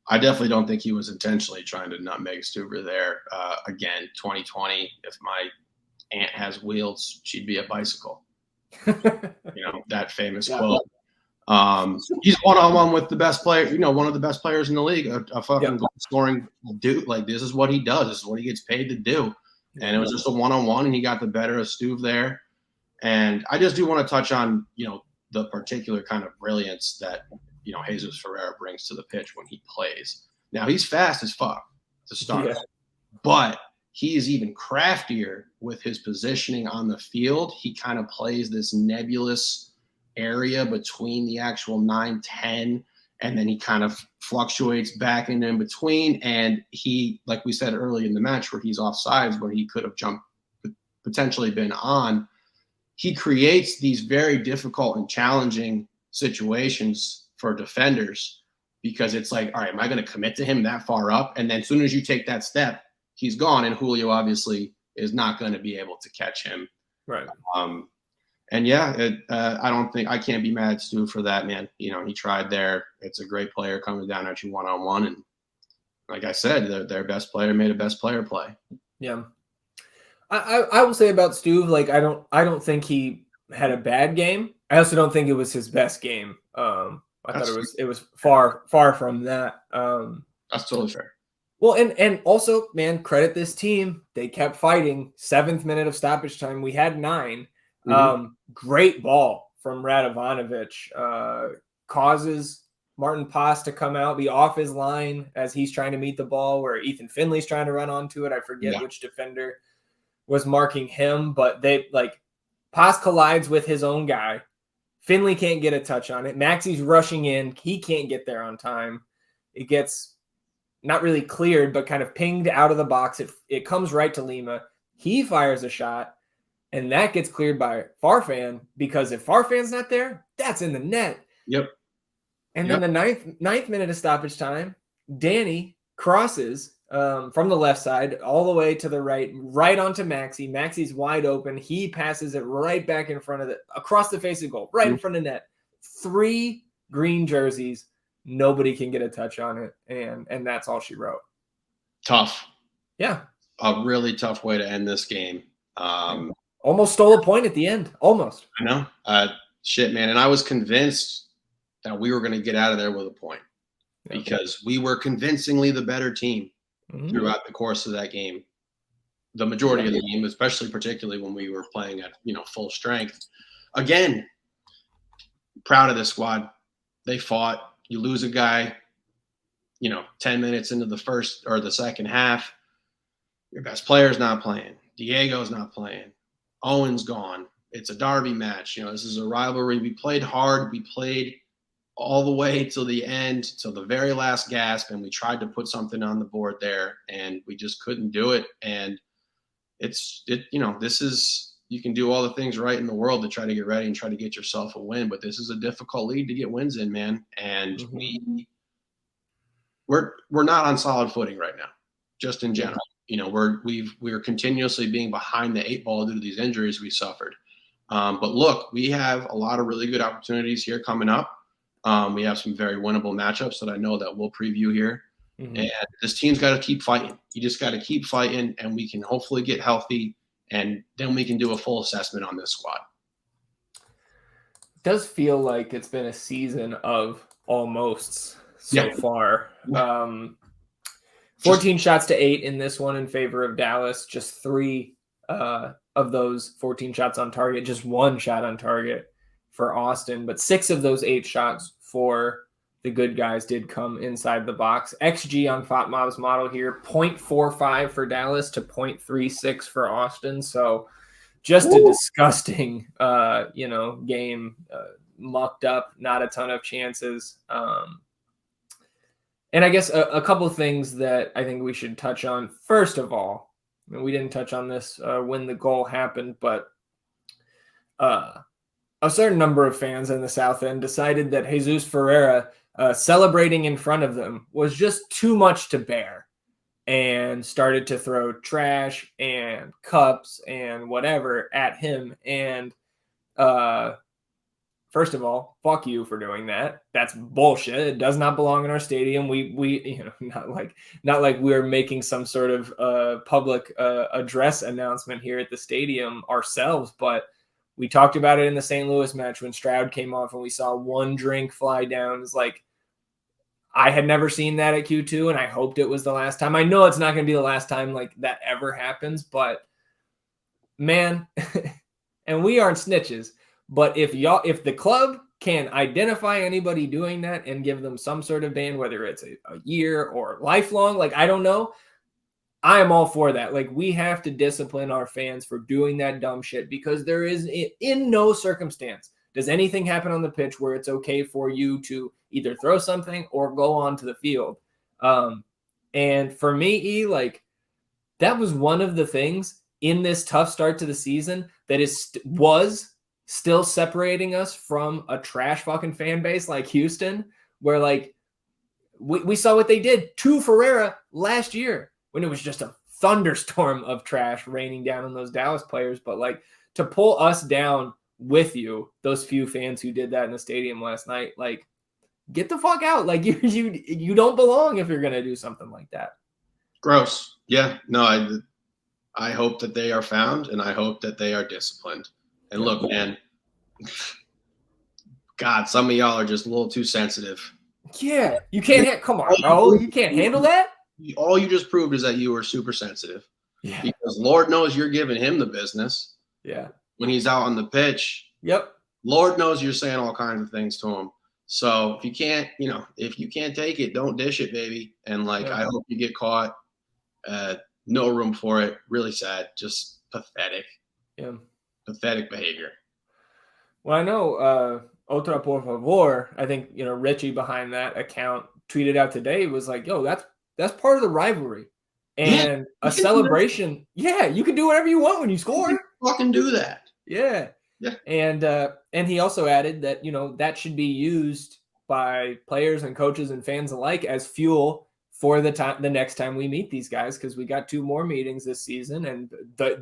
I definitely don't think he was intentionally trying to nutmeg Stuber there. Again, 2020, if my aunt has wheels, she'd be a bicycle. That famous quote. He's one-on-one with the best player, one of the best players in the league, a fucking goal scoring dude. Like, this is what he does. This is what he gets paid to do. And it was just a one-on-one, and he got the better of Stuve there. And I just do want to touch on, the particular kind of brilliance that, Jesus Ferreira brings to the pitch when he plays. Now, he's fast as fuck to start, but he is even craftier with his positioning on the field. He kind of plays this nebulous area between the actual 9-10, and then he kind of fluctuates back and in between. And he, like we said early in the match, where he's offsides, where he could have potentially been on, he creates these very difficult and challenging situations for defenders, because it's like, all right, am I going to commit to him that far up? And then as soon as you take that step, he's gone, and Julio obviously is not going to be able to catch him. Right. And I can't be mad at Stu for that, man. He tried there. It's a great player coming down at you one-on-one. And like I said, their best player made a best player play. Yeah. I will say about Stu, like, I don't think he had a bad game. I also don't think it was his best game. I thought it was far from that. That's totally fair. Well, and also, man, credit this team. They kept fighting. 7th minute of stoppage time. We had 9. Great ball from Radovanovic. Causes Martin Paz to come out, be off his line as he's trying to meet the ball, where Ethan Finley's trying to run onto it. I forget which defender was marking him, but Paz collides with his own guy. Finley can't get a touch on it. Maxey's rushing in. He can't get there on time. It gets not really cleared, but kind of pinged out of the box. It comes right to Lima. He fires a shot, and that gets cleared by Farfan, because if Farfan's not there, that's in the net. Yep. And then the ninth minute of stoppage time, Danny crosses from the left side all the way to the right onto Maxey. Maxey's wide open. He passes it right back in front of across the face of goal, right in front of net. 3 green jerseys. Nobody can get a touch on it. And that's all she wrote. Tough. Yeah. A really tough way to end this game. Almost stole a point at the end. Almost. I know. Shit, man. And I was convinced that we were going to get out of there with a point, because we were convincingly the better team throughout the course of that game. The majority of the game, particularly when we were playing at, full strength. Again, proud of this squad. They fought. You lose a guy, 10 minutes into the first or the second half. Your best player's not playing. Diego's not playing. Owen's gone. It's a derby match. This is a rivalry. We played hard. We played all the way till the end, till the very last gasp, and we tried to put something on the board there, and we just couldn't do it. And this is, you can do all the things right in the world to try to get ready and try to get yourself a win, but this is a difficult league to get wins in, man. And we're not on solid footing right now, just in general. We're continuously being behind the 8 ball due to these injuries we suffered. But look, we have a lot of really good opportunities here coming up. We have some very winnable matchups that I know that we'll preview here. And this team's got to keep fighting. You just got to keep fighting, and we can hopefully get healthy, and then we can do a full assessment on this squad. It does feel like it's been a season of almosts so far. 14 shots to 8 in this one in favor of Dallas. Just 3 of those 14 shots on target. Just 1 shot on target for Austin, but 6 of those 8 shots for the good guys did come inside the box. XG on FOTMob's model here, 0.45 for Dallas to 0.36 for Austin. So just a disgusting, game. mucked up, not a ton of chances. And I guess a couple of things that I think we should touch on. First of all, I mean, we didn't touch on this when the goal happened, but a certain number of fans in the South End decided that Jesus Ferreira celebrating in front of them was just too much to bear, and started to throw trash and cups and whatever at him. And first of all, fuck you for doing that. That's bullshit. It does not belong in our stadium. We not like we're making some sort of public address announcement here at the stadium ourselves, but we talked about it in the St. Louis match when Stroud came off and we saw one drink fly down. It's like, I had never seen that at Q2, and I hoped it was the last time. I know it's not going to be the last time like that ever happens, but man, and we aren't snitches. But if the club can identify anybody doing that and give them some sort of ban, whether it's a year or lifelong, like, I don't know, I am all for that. Like, we have to discipline our fans for doing that dumb shit, because there is, in no circumstance does anything happen on the pitch where it's okay for you to either throw something or go onto the field. And for me, like, that was one of the things in this tough start to the season that was still separating us from a trash fucking fan base like Houston, where like we saw what they did to Ferreira last year when it was just a thunderstorm of trash raining down on those Dallas players. But like, to pull us down with you, those few fans who did that in the stadium last night, like, get the fuck out. Like, you don't belong if you're going to do something like that. Gross. Yeah. No, I hope that they are found, and I hope that they are disciplined. And look, man, God, some of y'all are just a little too sensitive. Yeah, you can't. Come on, bro. You can't handle that. All you just proved is that you were super sensitive. Yeah. Because Lord knows you're giving him the business. Yeah. When he's out on the pitch. Yep. Lord knows you're saying all kinds of things to him. So if you can't take it, don't dish it, baby. And like, I hope you get caught. No room for it. Really sad. Just pathetic. Yeah. Pathetic behavior. Well, I know Otra Por Favor, I think, Richie behind that account tweeted out today, was like, yo, that's part of the rivalry. And a celebration. Yeah, you can do whatever you want when you score. You fucking do that. Yeah. Yeah. And he also added that, that should be used by players and coaches and fans alike as fuel for the next time we meet these guys, because we got 2 more meetings this season, and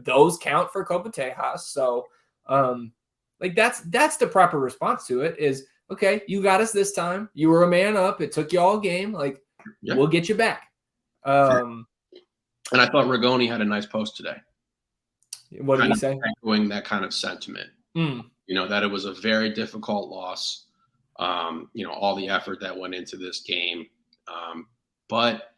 those count for Copa Tejas. So like, that's the proper response to it is, okay, you got us this time. You were a man up. It took you all game. Like, we'll get you back. And I thought Rigoni had a nice post today. What did he say? Echoing that kind of sentiment. That it was a very difficult loss. All the effort that went into this game. But,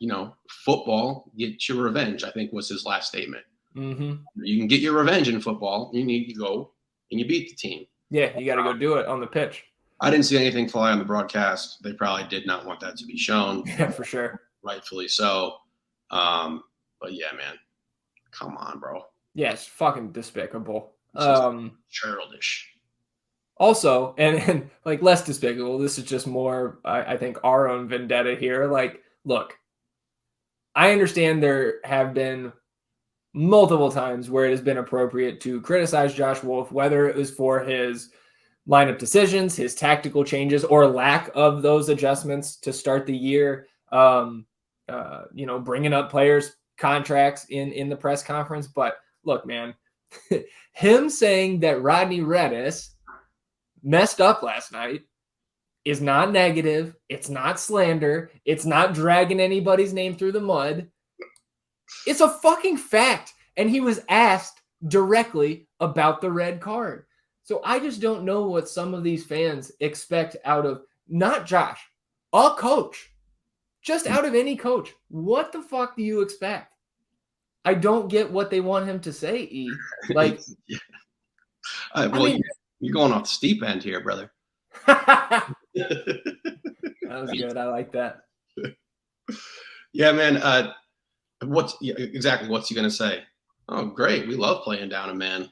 football, get your revenge, I think was his last statement. Mm-hmm. You can get your revenge in football. You need to go and you beat the team. Yeah, you got to go do it on the pitch. I didn't see anything fly on the broadcast. They probably did not want that to be shown. Yeah, for sure. Rightfully so. But yeah, man, come on, bro. Yeah, it's fucking despicable. Childish. Also, and like, less despicable, this is just more, I think, our own vendetta here. Like, look, I understand there have been multiple times where it has been appropriate to criticize Josh Wolff, whether it was for his lineup decisions, his tactical changes, or lack of those adjustments to start the year, bringing up players' contracts in the press conference. But look, man, him saying that Rodney Redes messed up last night is not negative. It's not slander. It's not dragging anybody's name through the mud. It's a fucking fact. And he was asked directly about the red card. So I just don't know what some of these fans expect out of not Josh, a coach, just out of any coach. What the fuck do you expect? I don't get what they want him to say, E. Like, you're going off the steep end here, brother. That was good. I like that. Yeah, man. What's he going to say? Oh, great. We love playing down a man.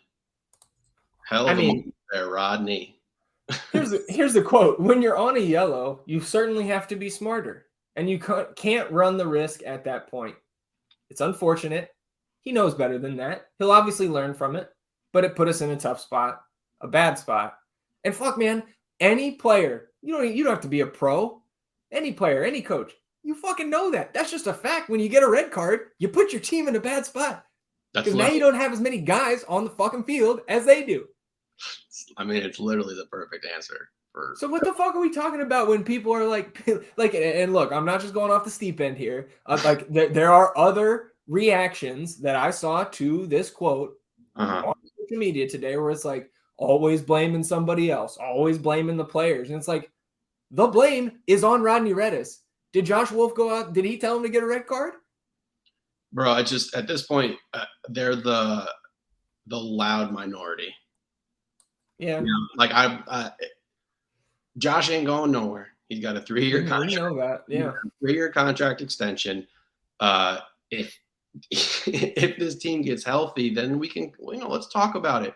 Hell of a moment there, Rodney. Here's the quote. When you're on a yellow, you certainly have to be smarter, and you can't run the risk at that point. It's unfortunate. He knows better than that. He'll obviously learn from it, but it put us in a tough spot, a bad spot. And fuck, man, any player, you don't have to be a pro. Any player, any coach, you fucking know that. That's just a fact. When you get a red card, you put your team in a bad spot. Because now you don't have as many guys on the fucking field as they do. I mean, it's literally the perfect answer. So what the fuck are we talking about when people are like, and look, I'm not just going off the steep end here. There are other reactions that I saw to this quote on social media today where it's like always blaming somebody else, always blaming the players. And it's like, the blame is on Rodney Redes. Did Josh Wolff go out? Did he tell him to get a red card? Bro, I just, at this point, they're the loud minority. Yeah. Josh ain't going nowhere. He's got a 3-year contract. You know that. Yeah. 3-year contract extension. If this team gets healthy, then we can, let's talk about it.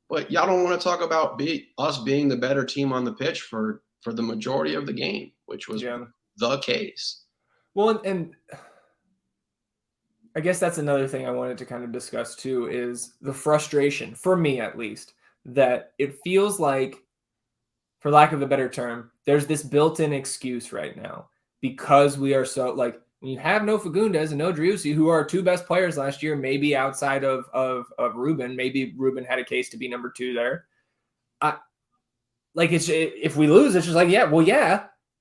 But y'all don't want to talk about us being the better team on the pitch for the majority of the game, which was the case. Well, and I guess that's another thing I wanted to kind of discuss too, is the frustration, for me at least, that it feels like, for lack of a better term, there's this built-in excuse right now because we are so, like, when you have no Fagundes and no Driussi, who are our 2 best players last year, maybe outside of Ruben, maybe Ruben had a case to be number 2 there. If we lose, it's just like,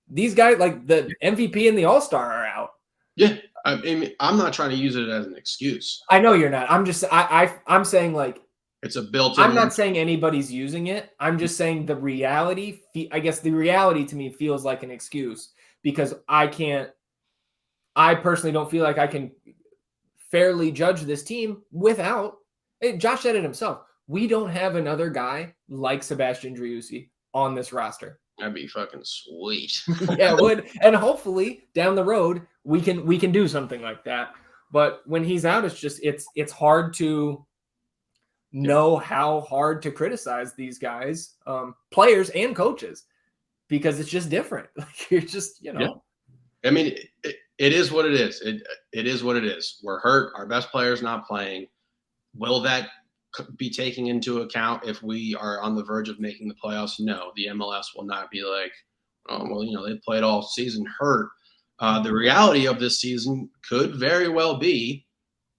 these guys, like the MVP and the All-Star are out. Yeah. I mean, I'm not trying to use it as an excuse. I know you're not. I'm just, I'm saying, like, it's a built-in. I'm not saying anybody's using it. I'm just saying the reality, I guess the reality to me feels like an excuse because I personally don't feel like I can fairly judge this team without, Josh said it himself, we don't have another guy like Sebastian Driussi on this roster. That'd be fucking sweet. Yeah, it would. And hopefully down the road we can do something like that. But when he's out, it's just it's hard to know how hard to criticize these guys, players and coaches, because it's just different. Like you're just, Yeah. I mean, it is what it is. It is what it is. We're hurt. Our best player's not playing. Will that be taken into account if we are on the verge of making the playoffs? No, the MLS will not be like, oh, well, they played all season hurt. The reality of this season could very well be,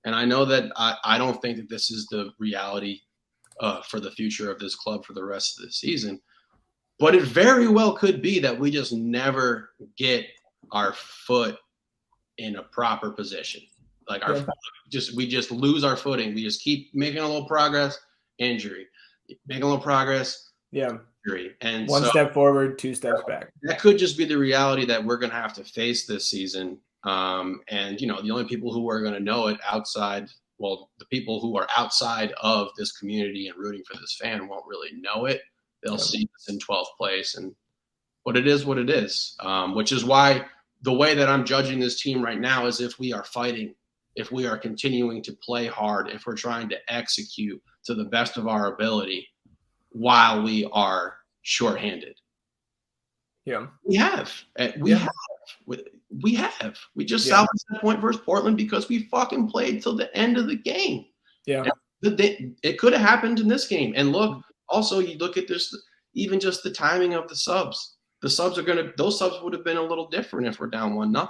and I know that I don't think that this is the reality for the future of this club for the rest of the season, but it very well could be that we just never get our foot in a proper position. Like we just lose our footing. We just keep making a little progress, injury, making a little progress, injury, and one step forward, 2 steps back. That could just be the reality that we're going to have to face this season. And the only people who are going to know it the people who are outside of this community and rooting for this fan won't really know it. They'll see us in 12th place, but it is what it is. Which is why the way that I'm judging this team right now is if we are fighting, if we are continuing to play hard, if we're trying to execute to the best of our ability while we are shorthanded. Yeah. We have. We just salvaged that point versus Portland because we fucking played till the end of the game. Yeah. It could have happened in this game. And look, also you look at this, even just the timing of the subs. Those subs would have been a little different if we're down 1-0.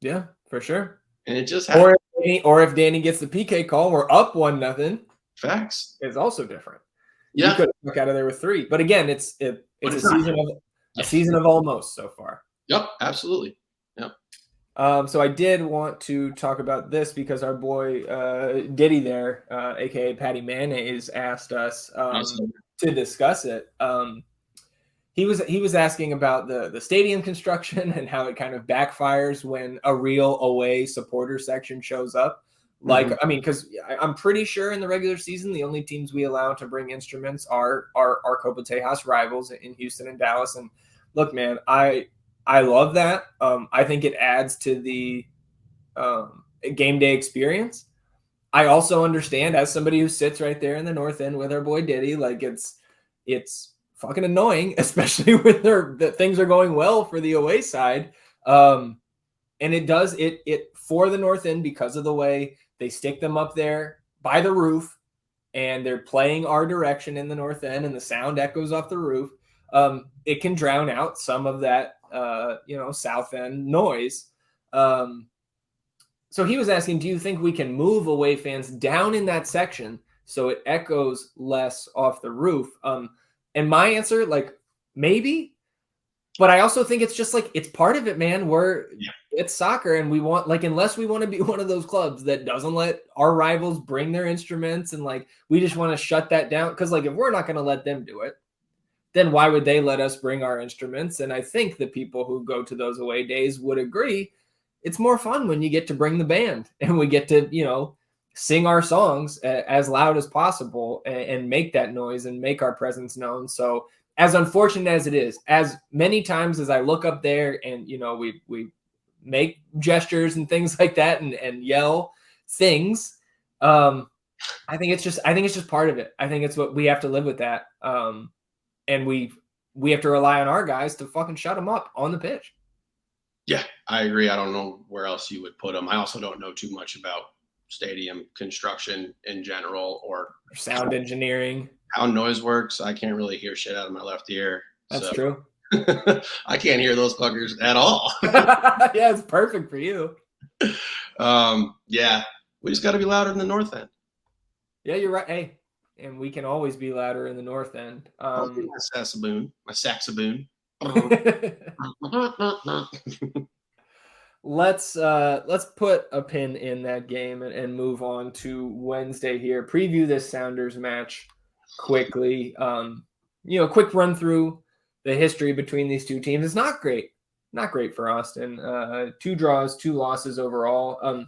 Yeah, for sure. And it just happened. Or if Danny gets the PK call, we're up 1-0. Facts. It's also different. Yeah. You could have out of there with 3. But again, it's a season of almost so far. Yep, absolutely. Yep. So I did want to talk about this because our boy Diddy there, aka Patty Mayonnaise, asked us to discuss it. He was asking about the stadium construction and how it kind of backfires when a real away supporter section shows up. Like, I mean, because I'm pretty sure in the regular season, the only teams we allow to bring instruments are our Copa Tejas rivals in Houston and Dallas. And look, man, I love that. I think it adds to the game day experience. I also understand, as somebody who sits right there in the north end with our boy Diddy, like it's fucking annoying, especially when that things are going well for the away side. And it does it for the north end because of the way they stick them up there by the roof, and they're playing our direction in the north end, and the sound echoes off the roof. It can drown out some of that, south end noise. So he was asking, do you think we can move away fans down in that section so it echoes less off the roof? And my answer, like, maybe, but I also think it's just like, it's part of it, man. It's soccer, and we want, like, unless we want to be one of those clubs that doesn't let our rivals bring their instruments, and like, we just want to shut that down. Cause like, if we're not going to let them do it, then why would they let us bring our instruments? And I think the people who go to those away days would agree. It's more fun when you get to bring the band and we get to, sing our songs as loud as possible and make that noise and make our presence known. So as unfortunate as it is, as many times as I look up there and, we make gestures and things like that and yell things, I think it's just part of it. I think it's what we have to live with that. And we have to rely on our guys to fucking shut them up on the pitch. Yeah, I agree. I don't know where else you would put them. I also don't know too much about stadium construction in general or sound engineering. How noise works. I can't really hear shit out of my left ear. That's true. I can't hear those fuckers at all. Yeah, it's perfect for you. Yeah, we just got to be louder in the north end. Yeah, you're right. Hey, and we can always be louder in the north end. My saxophone. Let's put a pin in that game and move on to Wednesday here. Preview this Sounders match quickly. Quick run through the history between these two teams. It's not great for Austin. 2 draws, 2 losses overall.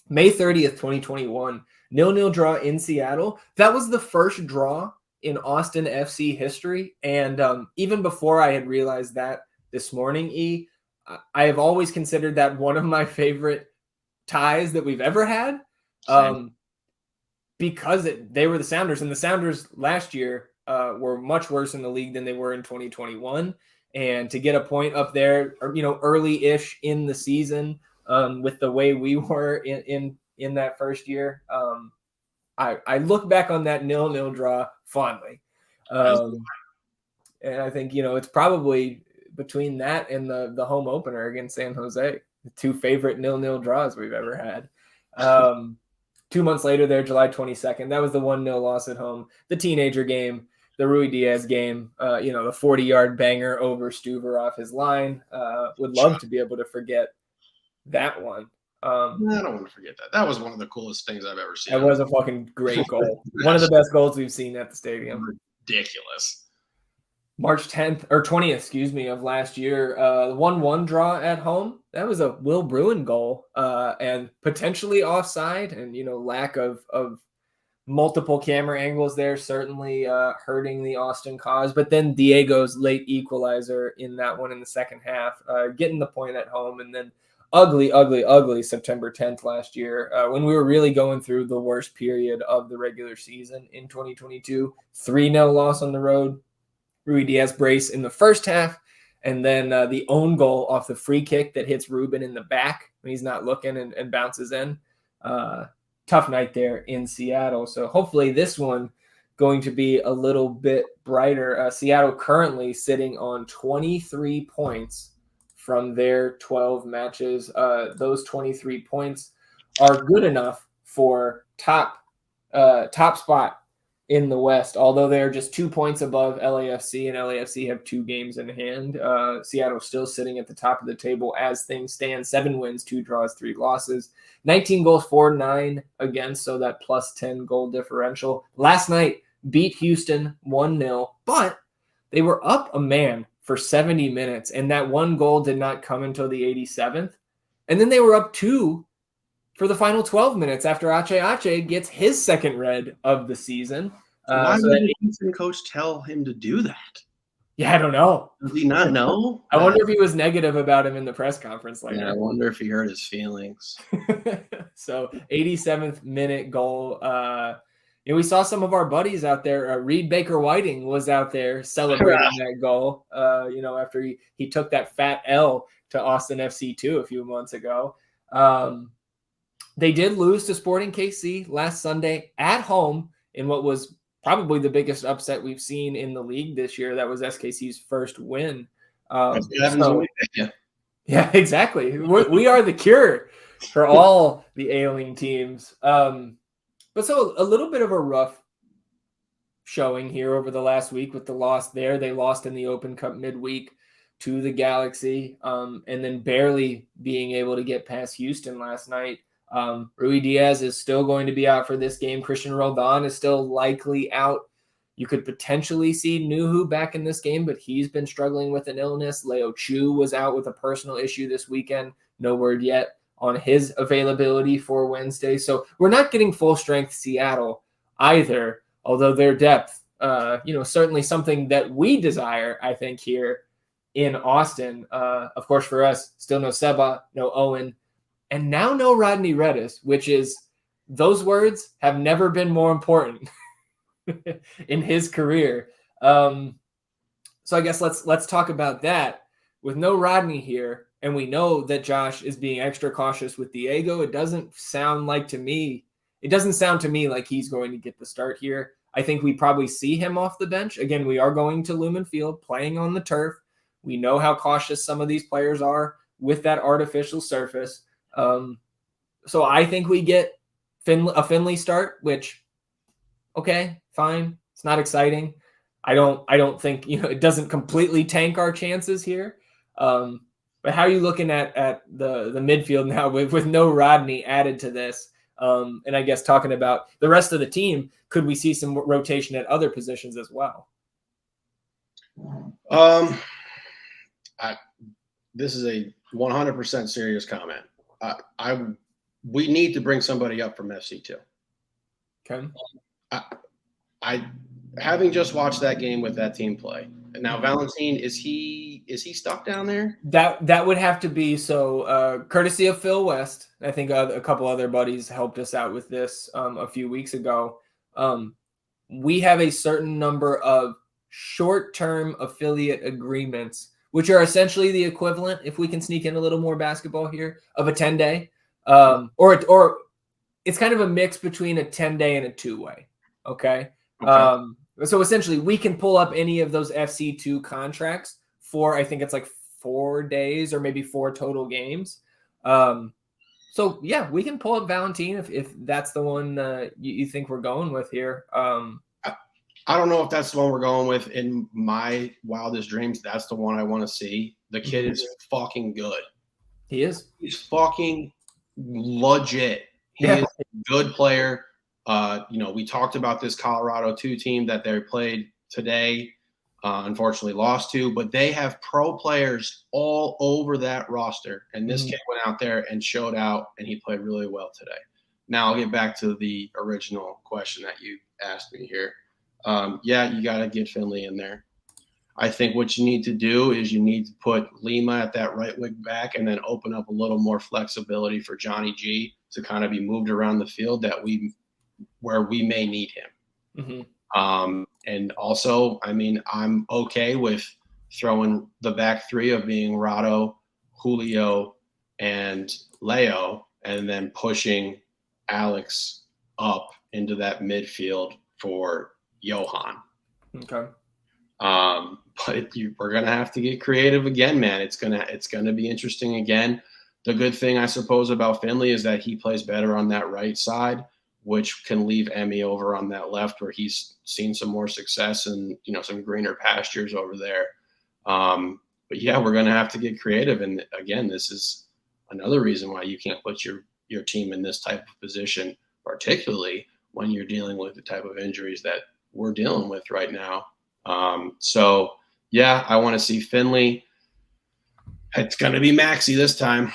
May 30th, 2021, 0-0 draw in Seattle. That was the first draw in Austin FC history. And even before I had realized that this morning, I have always considered that one of my favorite ties that we've ever had, because they were the Sounders, and the Sounders last year were much worse in the league than they were in 2021. And to get a point up there, early-ish in the season, with the way we were in that first year, I look back on that 0-0 draw fondly. And I think, it's probably between that and the home opener against San Jose, the 2 favorite 0-0 draws we've ever had. 2 months later there, July 22nd, that was the 1-0 loss at home, the teenager game, the Rui Diaz game, the 40-yard banger over Stuver off his line. Would love to be able to forget that one. I don't want to forget that. That was one of the coolest things I've ever seen. That was a fucking great goal. One of the best goals we've seen at the stadium. Ridiculous. March 10th or 20th, of last year, 1-1 draw at home. That was a Will Bruin goal, and potentially offside, and lack of multiple camera angles there certainly hurting the Austin cause. But then Diego's late equalizer in that one in the second half, getting the point at home, and then ugly September 10th last year, when we were really going through the worst period of the regular season in 2022. 3-0 loss on the road. Rui Diaz brace in the first half, and then the own goal off the free kick that hits Ruben in the back when he's not looking and bounces in. Tough night there in Seattle. So hopefully this one going to be a little bit brighter. Seattle currently sitting on 23 points from their 12 matches. Those 23 points are good enough for top spot in the West, although they're just 2 points above LAFC, and LAFC have 2 games in hand. Seattle still sitting at the top of the table as things stand. 7 wins, 2 draws, 3 losses. 19 goals, 4-9 against, so that plus 10 goal differential. Last night, beat Houston 1-0, but they were up a man for 70 minutes, and that one goal did not come until the 87th. And then they were up 2 for the final 12 minutes after Ache gets his second red of the season. Why did the Houston coach tell him to do that? Yeah, I don't know. Does he not know? I wonder if he was negative about him in the press conference later. Yeah, I wonder if he hurt his feelings. So 87th minute goal. And we saw some of our buddies out there. Reed Baker Whiting was out there celebrating that goal, after he took that fat L to Austin FC2 a few months ago. They did lose to Sporting KC last Sunday at home in what was probably the biggest upset we've seen in the league this year. That was SKC's first win. Yeah, exactly. We are the cure for all the ailing teams. But so a little bit of a rough showing here over the last week with the loss there. They lost in the Open Cup midweek to the Galaxy, and then barely being able to get past Houston last night. Rui Diaz is still going to be out for this game. Christian Roldan is still likely out. You could potentially see Nuhu back in this game, but he's been struggling with an illness. Leo Chu was out with a personal issue this weekend. No word yet on his availability for Wednesday. So we're not getting full strength Seattle either, although their depth, certainly something that we desire, I think, here in Austin. Of course, for us, still no Seba, no Owen, and now no Rodney Redes, which is, those words have never been more important in his career. So I guess let's talk about that. With no Rodney here, and we know that Josh is being extra cautious with Diego, it doesn't sound to me like he's going to get the start here. I think we probably see him off the bench. Again, we are going to Lumen Field, playing on the turf. We know how cautious some of these players are with that artificial surface. So I think we get a Finley start, which, okay, fine. It's not exciting. I don't think, it doesn't completely tank our chances here. But how are you looking at the midfield now with no Rodney added to this? And I guess talking about the rest of the team, could we see some rotation at other positions as well? This is a 100% serious comment. We need to bring somebody up from FC2. Okay. I having just watched that game with that team play. Now, Valentin, is he stuck down there? That would have to be so. Courtesy of Phil West, I think a couple other buddies helped us out with this a few weeks ago. We have a certain number of short-term affiliate agreements, which are essentially the equivalent, if we can sneak in a little more basketball here, of a 10-day, or it's kind of a mix between a 10-day and a 2-way. Okay. So essentially we can pull up any of those FC2 contracts for, I think it's 4 days or maybe 4 total games. So yeah, we can pull up Valentin if that's the one you think we're going with here. I don't know if that's the one we're going with. In my wildest dreams, that's the one I want to see. The kid is fucking good. He is. He's fucking legit. He is a good player. We talked about this Colorado 2 team that they played today, unfortunately lost to, but they have pro players all over that roster. And this kid went out there and showed out, and he played really well today. Now I'll get back to the original question that you asked me here. You got to get Finley in there. I think what you need to do is you need to put Lima at that right wing back and then open up a little more flexibility for Johnny G to kind of be moved around the field where we may need him. And also, I'm okay with throwing the back 3 of being Rado, Julio, and Leo, and then pushing Alex up into that midfield for Johan. Okay. But we're gonna have to get creative again, man. It's gonna be interesting again. The good thing, I suppose, about Finley is that he plays better on that right side, which can leave Emmy over on that left, where he's seen some more success and some greener pastures over there. But yeah, we're gonna have to get creative. And again, this is another reason why you can't put your team in this type of position, particularly when you're dealing with the type of injuries that we're dealing with right now. So yeah, I want to see Finley. It's going to be Maxi this time.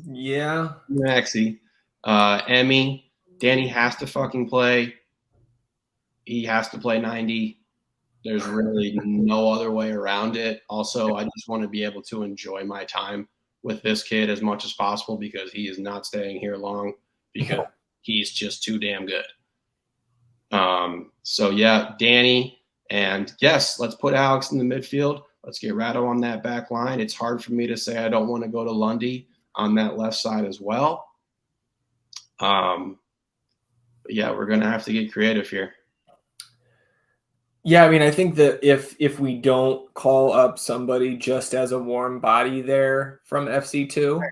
Yeah. Maxi. Emmy. Danny has to fucking play. He has to play 90. There's really no other way around it. Also, I just want to be able to enjoy my time with this kid as much as possible, because he is not staying here long, because he's just too damn good. So yeah, Danny, and yes, let's put Alex in the midfield. Let's get Ratto on that back line. It's hard for me to say I don't want to go to Lundy on that left side as well. But yeah, we're gonna have to get creative here. Yeah, I mean, I think that if we don't call up somebody just as a warm body there from FC2,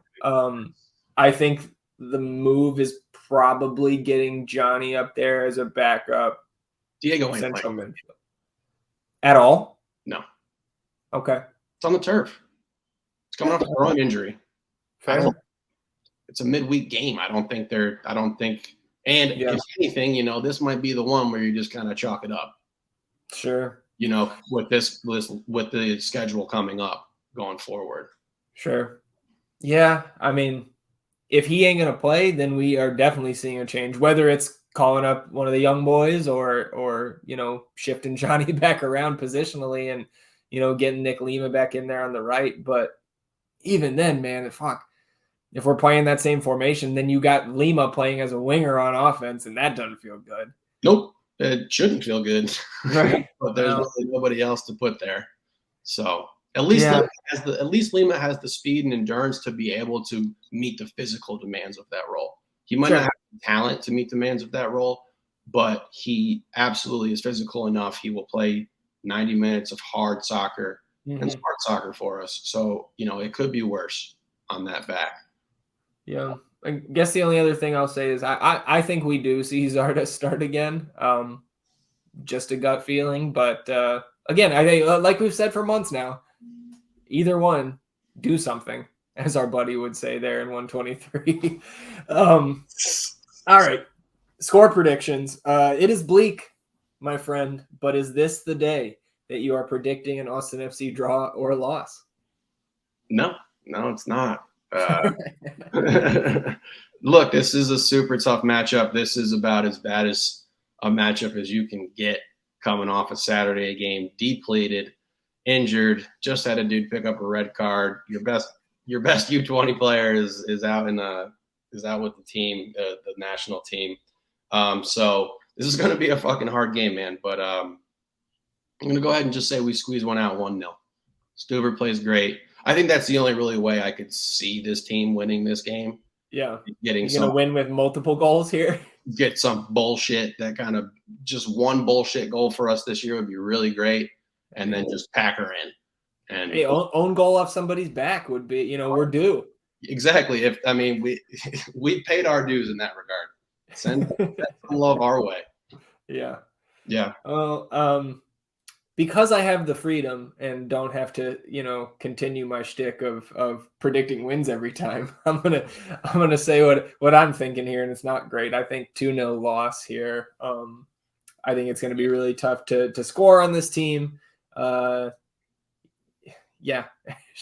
I think the move is probably getting Johnny up there as a backup Diego ain't central playing midfield. At all? No. Okay. It's on the turf. It's coming off a groin injury. It's a midweek game. I don't think. And if anything, this might be the one where you just kind of chalk it up. Sure. With the schedule coming up going forward. Sure. Yeah. I mean, if he ain't going to play, then we are definitely seeing a change, whether it's calling up one of the young boys or shifting Johnny back around positionally and, getting Nick Lima back in there on the right. But even then, man, if we're playing that same formation, then you got Lima playing as a winger on offense, and that doesn't feel good. Nope. It shouldn't feel good. Right. But there's really nobody else to put there. So at least Lima has the speed and endurance to be able to meet the physical demands of that role. He might not have the talent to meet the demands of that role, but he absolutely is physical enough. He will play 90 minutes of hard soccer and smart soccer for us. So, it could be worse on that back. Yeah. I guess the only other thing I'll say is I think we do see Zardes start again. Just a gut feeling. But again, I think, like we've said for months now, either one, do something, as our buddy would say there in 123. All right. Score predictions. It is bleak, my friend, but is this the day that you are predicting an Austin FC draw or loss? No, it's not. Look, this is a super tough matchup. This is about as bad as a matchup as you can get coming off a Saturday game, depleted, injured, just had a dude pick up a red card. Your best U20 player is out with the team, the national team. So this is going to be a fucking hard game, man. But I'm going to go ahead and just say we squeeze one out 1-0. Stuver plays great. I think that's the only really way I could see this team winning this game. Yeah. You're going to win with multiple goals here? Get some bullshit, that kind of just one bullshit goal for us this year would be really great. And then just pack her in. And hey, own goal off somebody's back would be, we're due. Exactly. We paid our dues in that regard. Send some love our way. Yeah. Yeah. Well, because I have the freedom and don't have to, continue my shtick of predicting wins every time, I'm gonna say what I'm thinking here, and it's not great. I think 2-0 loss here. I think it's going to be really tough to score on this team. Just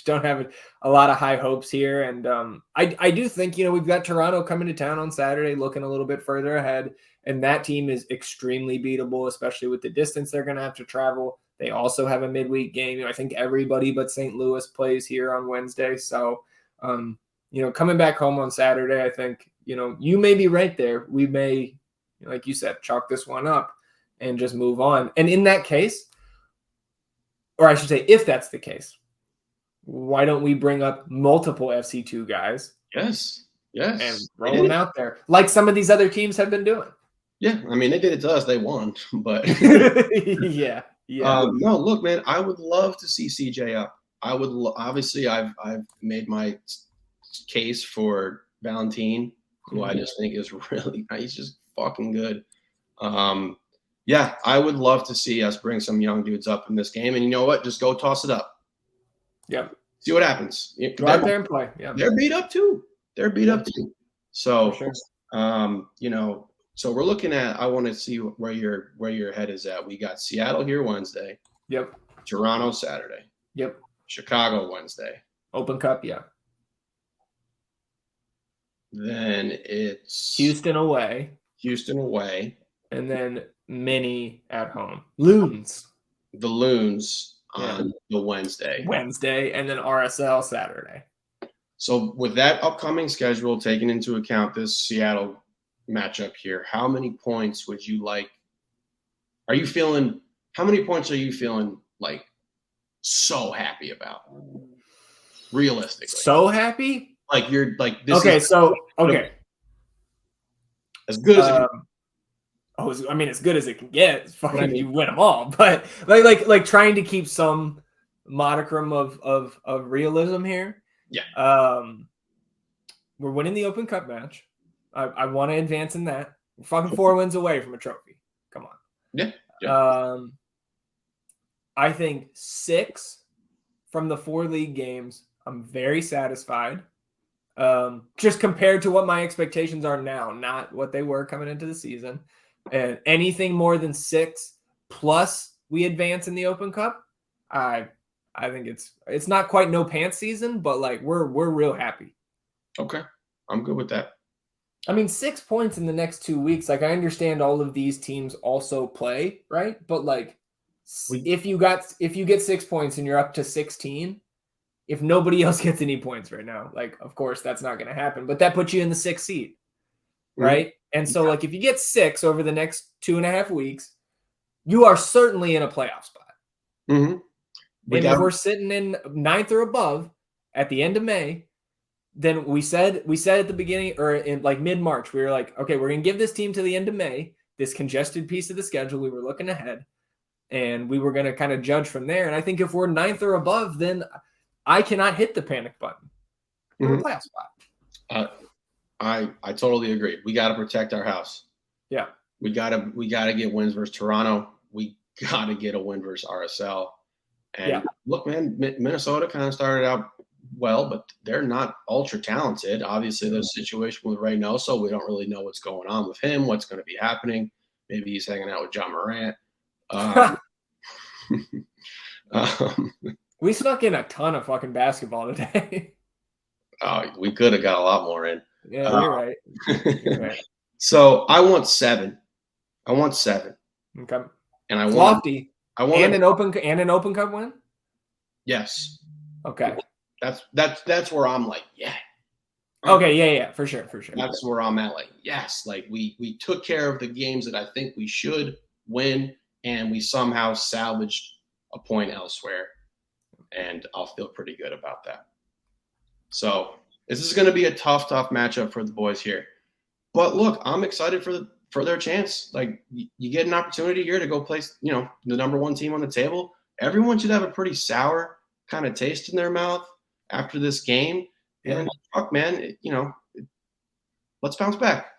don't have a lot of high hopes here, and I do think we've got Toronto coming to town on Saturday, looking a little bit further ahead, and that team is extremely beatable, especially with the distance they're going to have to travel. They also have a midweek game. I think everybody but St. Louis plays here on Wednesday. So, coming back home on Saturday, I think, you may be right there. We may, like you said, chalk this one up and just move on. And in that case, or I should say, if that's the case, why don't we bring up multiple FC2 guys? Yes. And roll them out there like some of these other teams have been doing. Yeah. I mean, they did it to us. They won, but yeah. No, look, man, I would love to see CJ up. Obviously I've made my case for Valentin, who I just think is he's just fucking good. Yeah, I would love to see us bring some young dudes up in this game. And you know what? Just go toss it up. Yeah. See what happens. Go out there and play. Yeah. They're beat up too. So, sure. So we're looking at, I want to see where your head is at. We got Seattle here Wednesday. Yep. Toronto Saturday. Yep. Chicago Wednesday. Open Cup, yeah. Then it's Houston away. And then Mini at home. Loons. The Loons on the Wednesday. And then RSL Saturday. So with that upcoming schedule, taking into account this Seattle matchup here, how many points would you like Are you feeling? How many points are you feeling like so happy about? Realistically, So happy. like you're like this Okay, is so okay. as good as it can. I mean, as good as it can get. It's fucking, you win them all, but like trying to keep some modicum of realism here. Yeah. We're winning the Open Cup match. I want to advance in that. We're fucking 4 wins away from a trophy. Come on. Yeah. Yeah. I think 6 from the 4 league games. I'm very satisfied. Just compared to what my expectations are now, not what they were coming into the season. And anything more than 6 plus we advance in the Open Cup, I think it's not quite no pants season, but like we're real happy. Okay, I'm good with that. I mean, 6 points in the next 2 weeks. Like I understand all of these teams also play, right? But like if you get 6 points and you're up to 16, if nobody else gets any points right now, like, of course, that's not going to happen, but that puts you in the 6th seed, right? Mm-hmm. And so, like, if you get 6 over the next 2.5 weeks, you are certainly in a playoff spot. Mm-hmm. And if we're sitting in 9th or above at the end of May, then we said at the beginning or in like mid-March, we were like, okay, we're going to give this team to the end of May, this congested piece of the schedule. We were looking ahead, and we were going to kind of judge from there. And I think if we're 9th or above, then I cannot hit the panic button. We're in a playoff spot. I totally agree. We got to protect our house. Yeah. We gotta get wins versus Toronto. We gotta get a win versus RSL. And look, man, Minnesota kind of started out well, but they're not ultra talented. Obviously, there's a situation with Reynoso. We don't really know what's going on with him, what's going to be happening. Maybe he's hanging out with John Morant. We snuck in a ton of fucking basketball today. We could have got a lot more in. Yeah, you're right. You're right. So I want 7. Okay. And I want lofty. And an Open Cup win. Yes. Okay. That's where I'm like, yeah. Okay. Yeah. For sure. That's where I'm at. Like, yes. Like we took care of the games that I think we should win, and we somehow salvaged a point elsewhere, and I'll feel pretty good about that. So this is going to be a tough matchup for the boys here. But look, I'm excited for their chance. Like you get an opportunity here to go play, the number 1 team on the table. Everyone should have a pretty sour kind of taste in their mouth after this game. Yeah. And fuck, man, let's bounce back.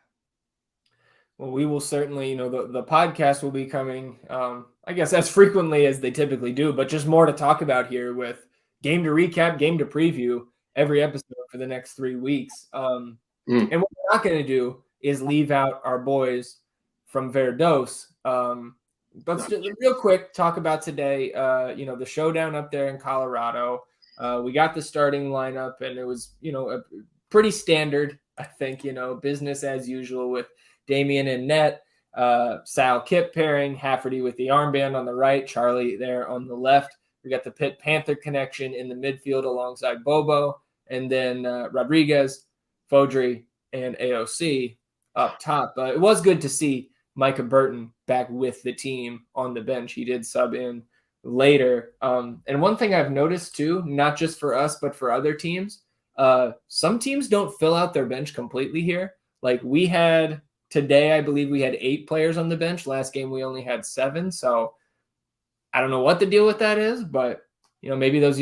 Well, we will certainly, the podcast will be coming, I guess, as frequently as they typically do, but just more to talk about here with game to recap, game to preview every episode for the next 3 weeks. And what we're not going to do is leave out our boys from Verdos. But just real quick, talk about today, the showdown up there in Colorado. We got the starting lineup, and it was, a pretty standard, I think, business as usual with Damian and net, Sal Kip pairing, Hafferty with the armband on the right, Charlie there on the left. We got the Pitt Panther connection in the midfield alongside Bobo, and then Rodriguez, Fodry, and AOC up top. It was good to see Micah Burton back with the team on the bench. He did sub in later. And one thing I've noticed too, not just for us, but for other teams, some teams don't fill out their bench completely here. Like we had today, I believe we had 8 players on the bench. Last game, we only had 7. So I don't know what the deal with that is, but maybe those,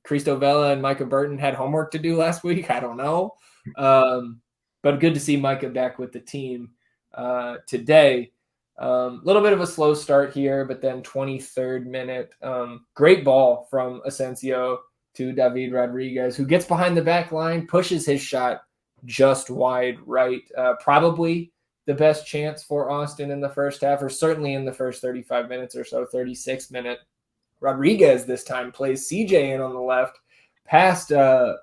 Cristo Vela and Micah Burton had homework to do last week. I don't know. But good to see Micah back with the team today. Little bit of a slow start here, but then 23rd minute, great ball from Asensio to David Rodriguez, who gets behind the back line, pushes his shot just wide right. Probably the best chance for Austin in the first half, or certainly in the first 35 minutes or so. 36th minute, Rodriguez this time plays CJ in on the left, past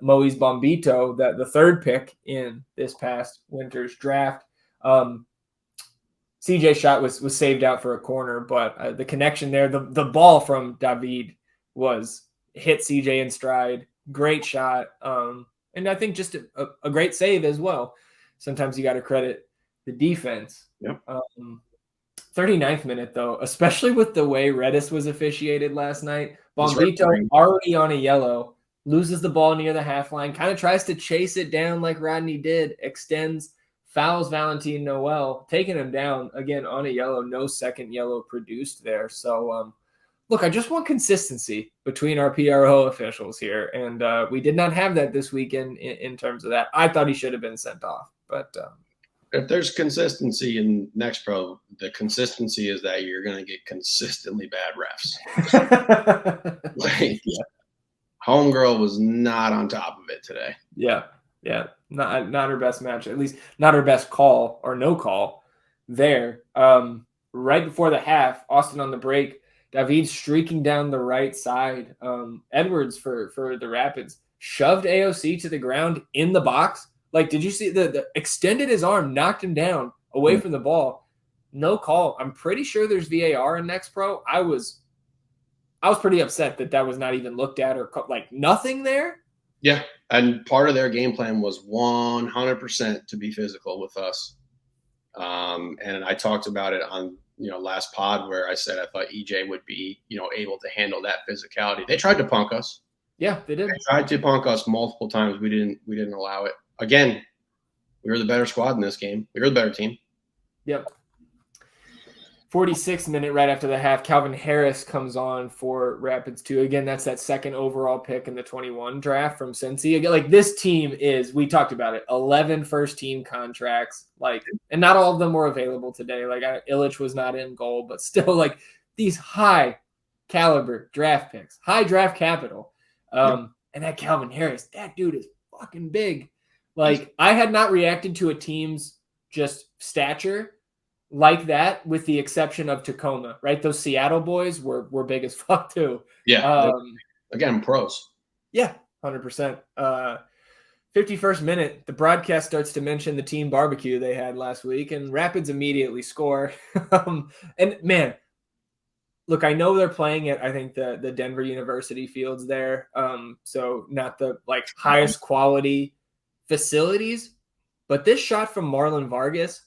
Moise Bombito, the 3rd pick in this past winter's draft. CJ shot was saved out for a corner, but the connection there, the ball from David hit CJ in stride. Great shot. And I think just a great save as well. Sometimes you got to credit the defense. Yep. 39th minute, though, especially with the way Redes was officiated last night. He's Bombito refereeing. already on a yellow, loses the ball near the half line, kind of tries to chase it down like Rodney did, extends, fouls Valentin Noel, taking him down again on a yellow, no second yellow produced there. So, look, I just want consistency between our PRO officials here, and we did not have that this weekend in terms of that. I thought he should have been sent off, but if there's consistency in Next Pro, the consistency is that you're going to get consistently bad refs. Like, yeah. Homegirl was not on top of it today. Yeah. Not her best match, at least not her best call or no call there. Right before the half, Austin on the break, David streaking down the right side. Edwards for the Rapids shoved AOC to the ground in the box. Like, did you see the extended his arm, knocked him down away from the ball? No call. I'm pretty sure there's VAR in Next Pro. I was pretty upset that was not even looked at or like nothing there. Yeah, and part of their game plan was 100% to be physical with us. And I talked about it on last pod where I said I thought EJ would be able to handle that physicality. They tried to punk us. Yeah, they did. They tried to punk us multiple times. We didn't allow it. Again, we were the better squad in this game. We were the better team. Yep. 46th minute, right after the half, Calvin Harris comes on for Rapids 2. Again, that's that second overall pick in the 21 draft from Cincy. Again, like, this team is, we talked about it, 11 first-team contracts. Like, and not all of them were available today. Like, Illich was not in goal, but still, like, these high-caliber draft picks, high draft capital. And that Calvin Harris, that dude is fucking big. Like, I had not reacted to a team's just stature like that, with the exception of Tacoma, right? Those Seattle boys were big as fuck too. Yeah. Again, pros. Yeah, 100%. 51st minute, the broadcast starts to mention the team barbecue they had last week, and Rapids immediately score. And man, look, I know they're playing at, I think, the Denver University fields there. So not the highest quality facilities, but this shot from Marlon Vargas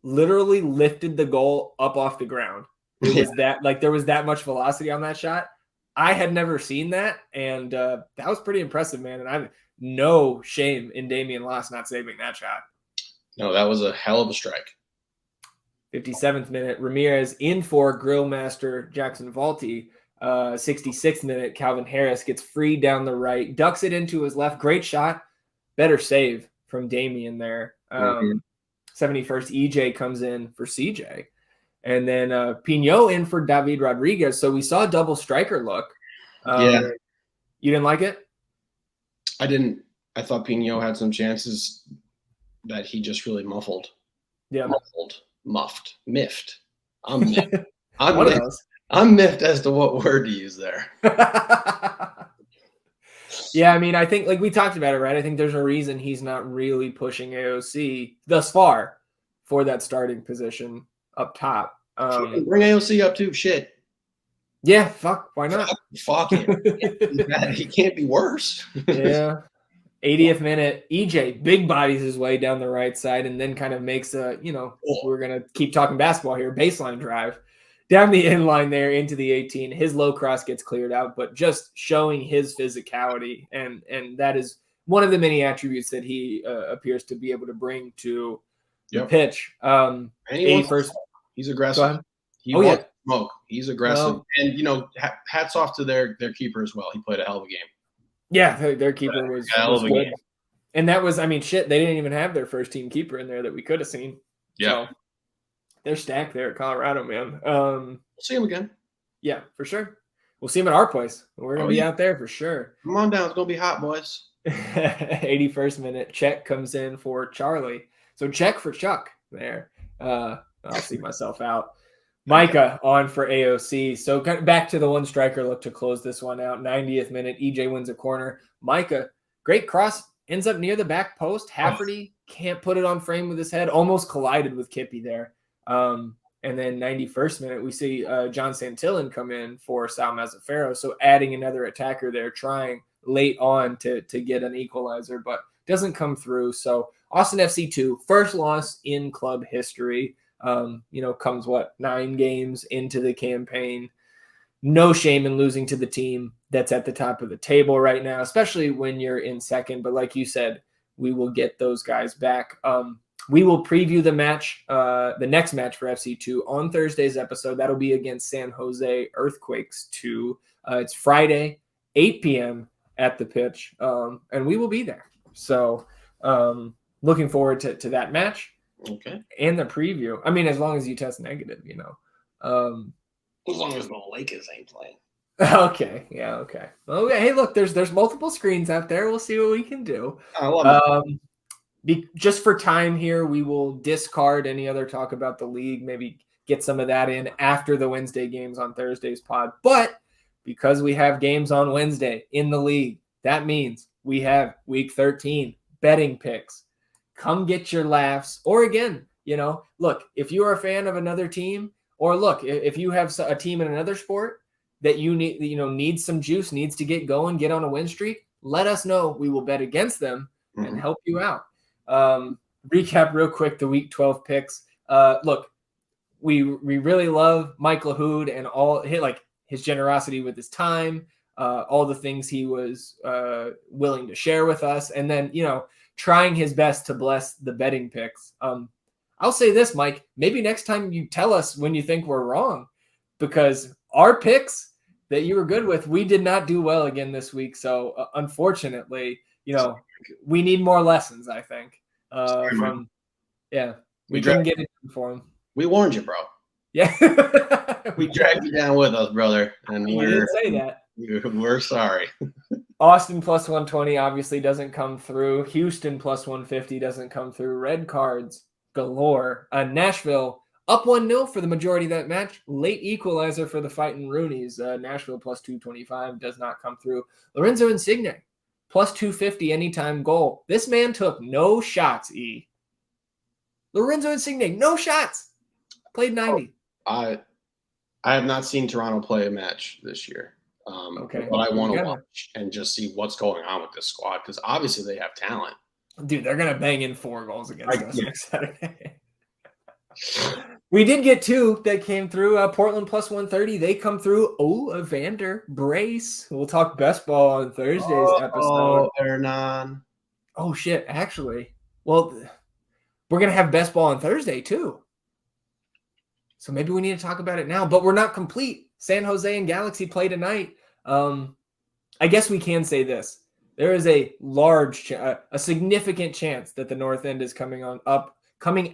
literally lifted the goal up off the ground. It was there was that much velocity on that shot. I had never seen that, and that was pretty impressive, man. And I have no shame in Damian Loss not saving that shot. No, that was a hell of a strike. 57th minute, Ramirez in for grill master Jackson Valti. 66th minute, Calvin Harris gets free down the right, ducks it into his left. Great shot. Better save from Damian there. 71st, EJ comes in for CJ. And then Pinot in for David Rodriguez. So we saw a double striker look. You didn't like it? I didn't. I thought Pinot had some chances that he just really muffled. Yeah. Miffed. I'm miffed. I'm miffed as to what word to use there. Yeah, I mean, I think, like we talked about it, right? I think there's a reason he's not really pushing AOC thus far for that starting position up top. Bring AOC up too. Shit. Yeah, fuck. Why not? Fuck it. He can't be worse. Yeah. 80th minute, EJ big bodies his way down the right side and then kind of makes a, we're going to keep talking basketball here, baseline drive down the end line there into the 18. His low cross gets cleared out, but just showing his physicality. And that is one of the many attributes that he appears to be able to bring to the pitch. 81st. He's aggressive. He wants smoke. He's aggressive. Well, and, hats off to their keeper as well. He played a hell of a game. Yeah, their keeper was good. Game. And that was, I mean, shit, they didn't even have their first team keeper in there that we could have seen. Yeah. So they're stacked there at Colorado, man. We'll see him again. Yeah, for sure. We'll see him at our place. We're going to be out there for sure. Come on down. It's going to be hot, boys. 81st minute, Czech comes in for Charlie. So Czech for Chuck there. I'll see myself out. Micah on for AOC. So back to the one striker look to close this one out. 90th minute, EJ wins a corner. Micah, great cross, ends up near the back post. Hafferty can't put it on frame with his head. Almost collided with Kippy there. And then 91st minute, we see John Santillan come in for Sal Mazzaferro. So adding another attacker there, trying late on to get an equalizer, but doesn't come through. So Austin FC 2, first loss in club history. Comes 9 games into the campaign. No shame in losing to the team that's at the top of the table right now, especially when you're in second. But like you said, we will get those guys back. We will preview the match, the next match for FC2 on Thursday's episode. That'll be against San Jose Earthquakes 2. It's Friday, 8 p.m. at the pitch, and we will be there. So looking forward to that match. Okay. And the preview. I mean, as long as you test negative, As long as the Lakers ain't playing. Okay. Yeah. Okay. Well, hey, look, there's multiple screens out there. We'll see what we can do. I love it. Just for time here, we will discard any other talk about the league. Maybe get some of that in after the Wednesday games on Thursday's pod. But because we have games on Wednesday in the league, that means we have week 13 betting picks. Come get your laughs. Or again, look, if you are a fan of another team, or look, if you have a team in another sport that you need, needs some juice, needs to get going, get on a win streak, let us know. We will bet against them and help you out. Recap real quick the week 12 picks. Look, we really love Mike LaHood and all his generosity with his time, all the things he was willing to share with us, and then trying his best to bless the betting picks. I'll say this, Mike, maybe next time you tell us when you think we're wrong, because our picks that you were good with, we did not do well again this week. So unfortunately, we need more lessons, I think. We couldn't get it for him. We warned you, bro. Yeah. we dragged you down with us, brother. And we didn't say that. We're sorry. Austin plus 120 obviously doesn't come through. Houston plus 150 doesn't come through. Red cards galore. Nashville up 1-0 for the majority of that match. Late equalizer for the Fighting Roonies. Nashville plus 225 does not come through. Lorenzo Insigne plus 250 anytime goal. This man took no shots, E. Lorenzo Insigne, no shots. Played 90. I have not seen Toronto play a match this year. Okay. But I want to watch and just see what's going on with this squad, because obviously they have talent. Dude, they're going to bang in 4 goals against us next Saturday. We did get 2 that came through. Portland plus 130. They come through. Evander Brace. We'll talk best ball on Thursday's episode. Hernan. Oh, shit. Actually, well, we're going to have best ball on Thursday, too. So maybe we need to talk about it now. But we're not complete. San Jose and Galaxy play tonight. I guess we can say this. There is a a significant chance that the North End is coming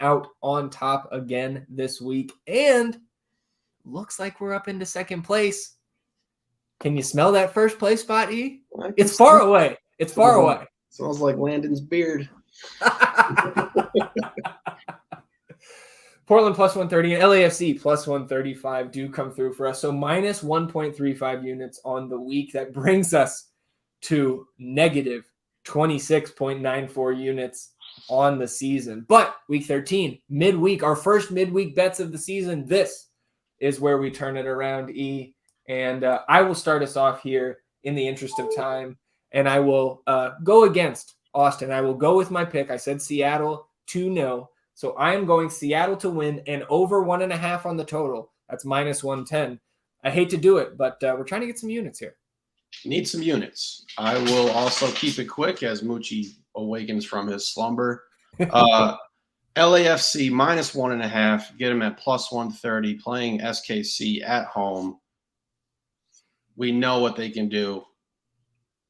out on top again this week, and looks like we're up into second place. Can you smell that first place spot, E? It's far away. It's far away. Smells like Landon's beard. Portland plus 130 and LAFC plus 135 do come through for us. So minus 1.35 units on the week. That brings us to negative 26.94 units on the season. But week 13, midweek, our first midweek bets of the season. This is where we turn it around, E. And I will start us off here in the interest of time. And I will go against Austin. I will go with my pick. I said Seattle 2-0. So I am going Seattle to win and over 1.5 on the total. That's minus 110. I hate to do it, but we're trying to get some units here. Need some units. I will also keep it quick as Moochie awakens from his slumber. LAFC minus 1.5. Get him at plus 130, playing SKC at home. We know what they can do.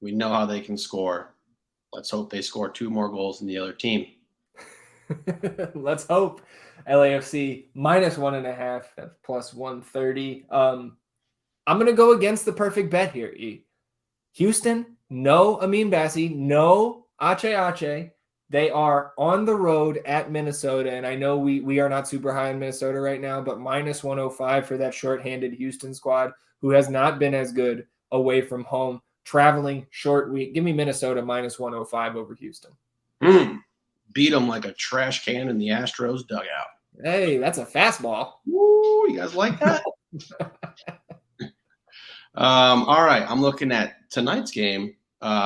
We know how they can score. Let's hope they score 2 more goals than the other team. Let's hope. LAFC minus 1.5. That's plus 130. I'm going to go against the perfect bet here, E. Houston, no Amin Bassi, no Ache. They are on the road at Minnesota, and I know we are not super high in Minnesota right now, but minus 105 for that shorthanded Houston squad, who has not been as good away from home. Traveling short week. Give me Minnesota minus 105 over Houston. Beat them like a trash can in the Astros dugout. Hey, that's a fastball. Woo, you guys like that? All right, I'm looking at tonight's game.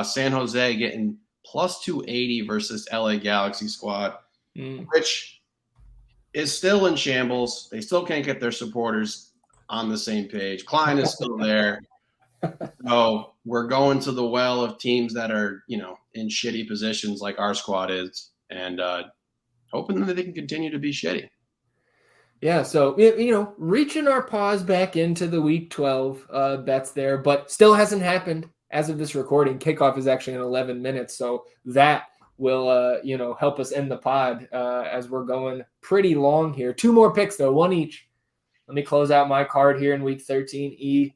San Jose getting plus 280 versus LA Galaxy squad. Which is still in shambles. They still can't get their supporters on the same page. Klein is still there. So we're going to the well of teams that are, in shitty positions like our squad is, and hoping that they can continue to be shitty. Yeah, so, reaching our paws back into the Week 12 bets there, but still hasn't happened as of this recording. Kickoff is actually in 11 minutes, so that will, help us end the pod as we're going pretty long here. 2 more picks, though, 1 each. Let me close out my card here in Week 13.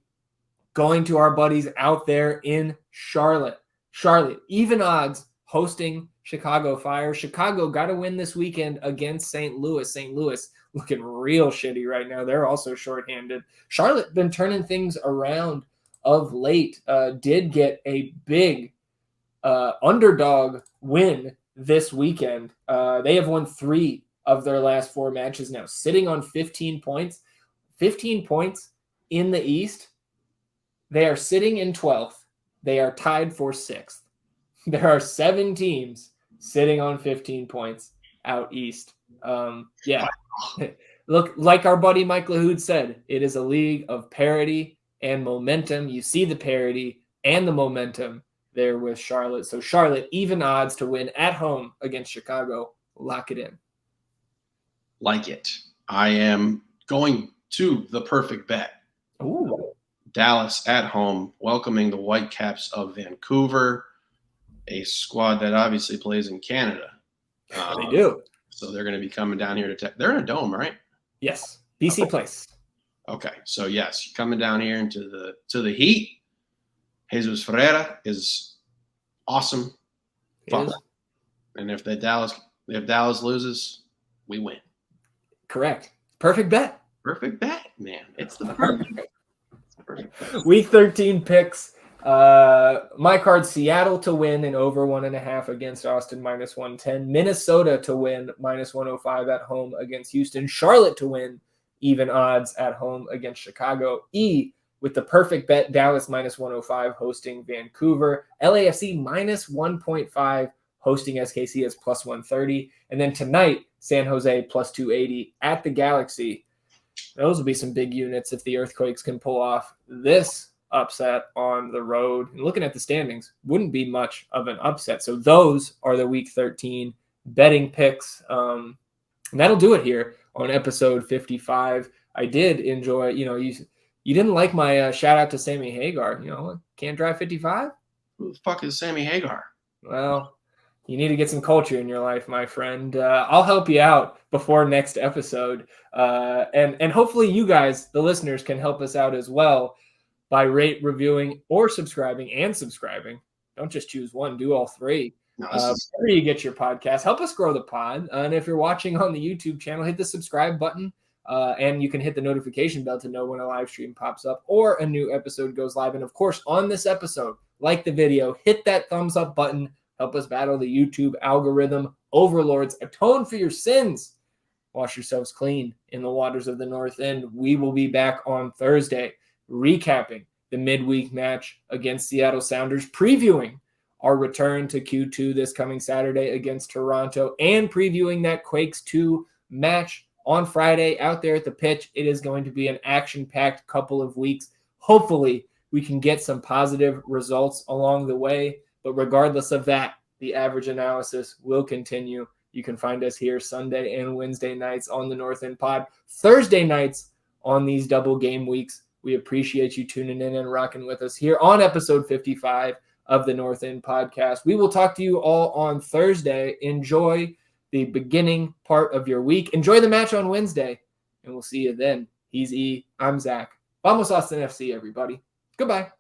Going to our buddies out there in Charlotte. Charlotte, even odds, hosting Chicago Fire. Chicago got to win this weekend against St. Louis. St. Louis looking real shitty right now. They're also shorthanded. Charlotte been turning things around of late. Did get a big underdog win this weekend. They have won 3 of their last 4 matches now, sitting on 15 points. 15 points in the East. They are sitting in 12th. They are tied for 6th. There are 7 teams sitting on 15 points out East. Yeah. Look, like our buddy Mike LaHood said, it is a league of parity and momentum. You see the parity and the momentum there with Charlotte. So Charlotte, even odds to win at home against Chicago. Lock it in. Like it. I am going to the perfect bet. Ooh. Dallas at home, welcoming the Whitecaps of Vancouver, a squad that obviously plays in Canada. They do. So they're going to be coming down here they're in a dome, right? Yes. BC Place. Okay. So yes, coming down here into the heat. Jesus Ferreira is awesome. And if Dallas loses, we win. Correct. Perfect bet. Perfect bet, man. It's the perfect. Week 13 picks. My card, Seattle to win and over 1.5 against Austin, -110. Minnesota to win, -105 at home against Houston. Charlotte to win, even odds at home against Chicago. With the perfect bet, Dallas -105 hosting Vancouver. LAFC -1.5 hosting SKC as +130. And then tonight, San Jose +280 at the Galaxy. Those will be some big units if the Earthquakes can pull off this upset on the road. And looking at the standings, wouldn't be much of an upset. So those are the Week 13 betting picks. And that'll do it here on episode 55. I did enjoy, you didn't like my shout out to Sammy Hagar. Can't drive 55? Who the fuck is Sammy Hagar? Well, you need to get some culture in your life, my friend. I'll help you out before next episode. And hopefully you guys, the listeners, can help us out as well by reviewing, or subscribing and subscribing. Don't just choose one, do all 3. Where you get your podcast. Help us grow the pod. And if you're watching on the YouTube channel, hit the subscribe button. And you can hit the notification bell to know when a live stream pops up or a new episode goes live. And of course, on this episode, like the video, hit that thumbs up button. Help us battle the YouTube algorithm overlords. Atone for your sins. Wash yourselves clean in the waters of the North End. We will be back on Thursday, recapping the midweek match against Seattle Sounders, previewing our return to Q2 this coming Saturday against Toronto, and previewing that Quakes 2 match on Friday out there at the pitch. It is going to be an action-packed couple of weeks. Hopefully, we can get some positive results along the way. But regardless of that, the average analysis will continue. You can find us here Sunday and Wednesday nights on the North End Pod. Thursday nights on these double game weeks. We appreciate you tuning in and rocking with us here on episode 55 of the North End Podcast. We will talk to you all on Thursday. Enjoy the beginning part of your week. Enjoy the match on Wednesday, and we'll see you then. He's E. I'm Zach. Vamos Austin FC, everybody. Goodbye.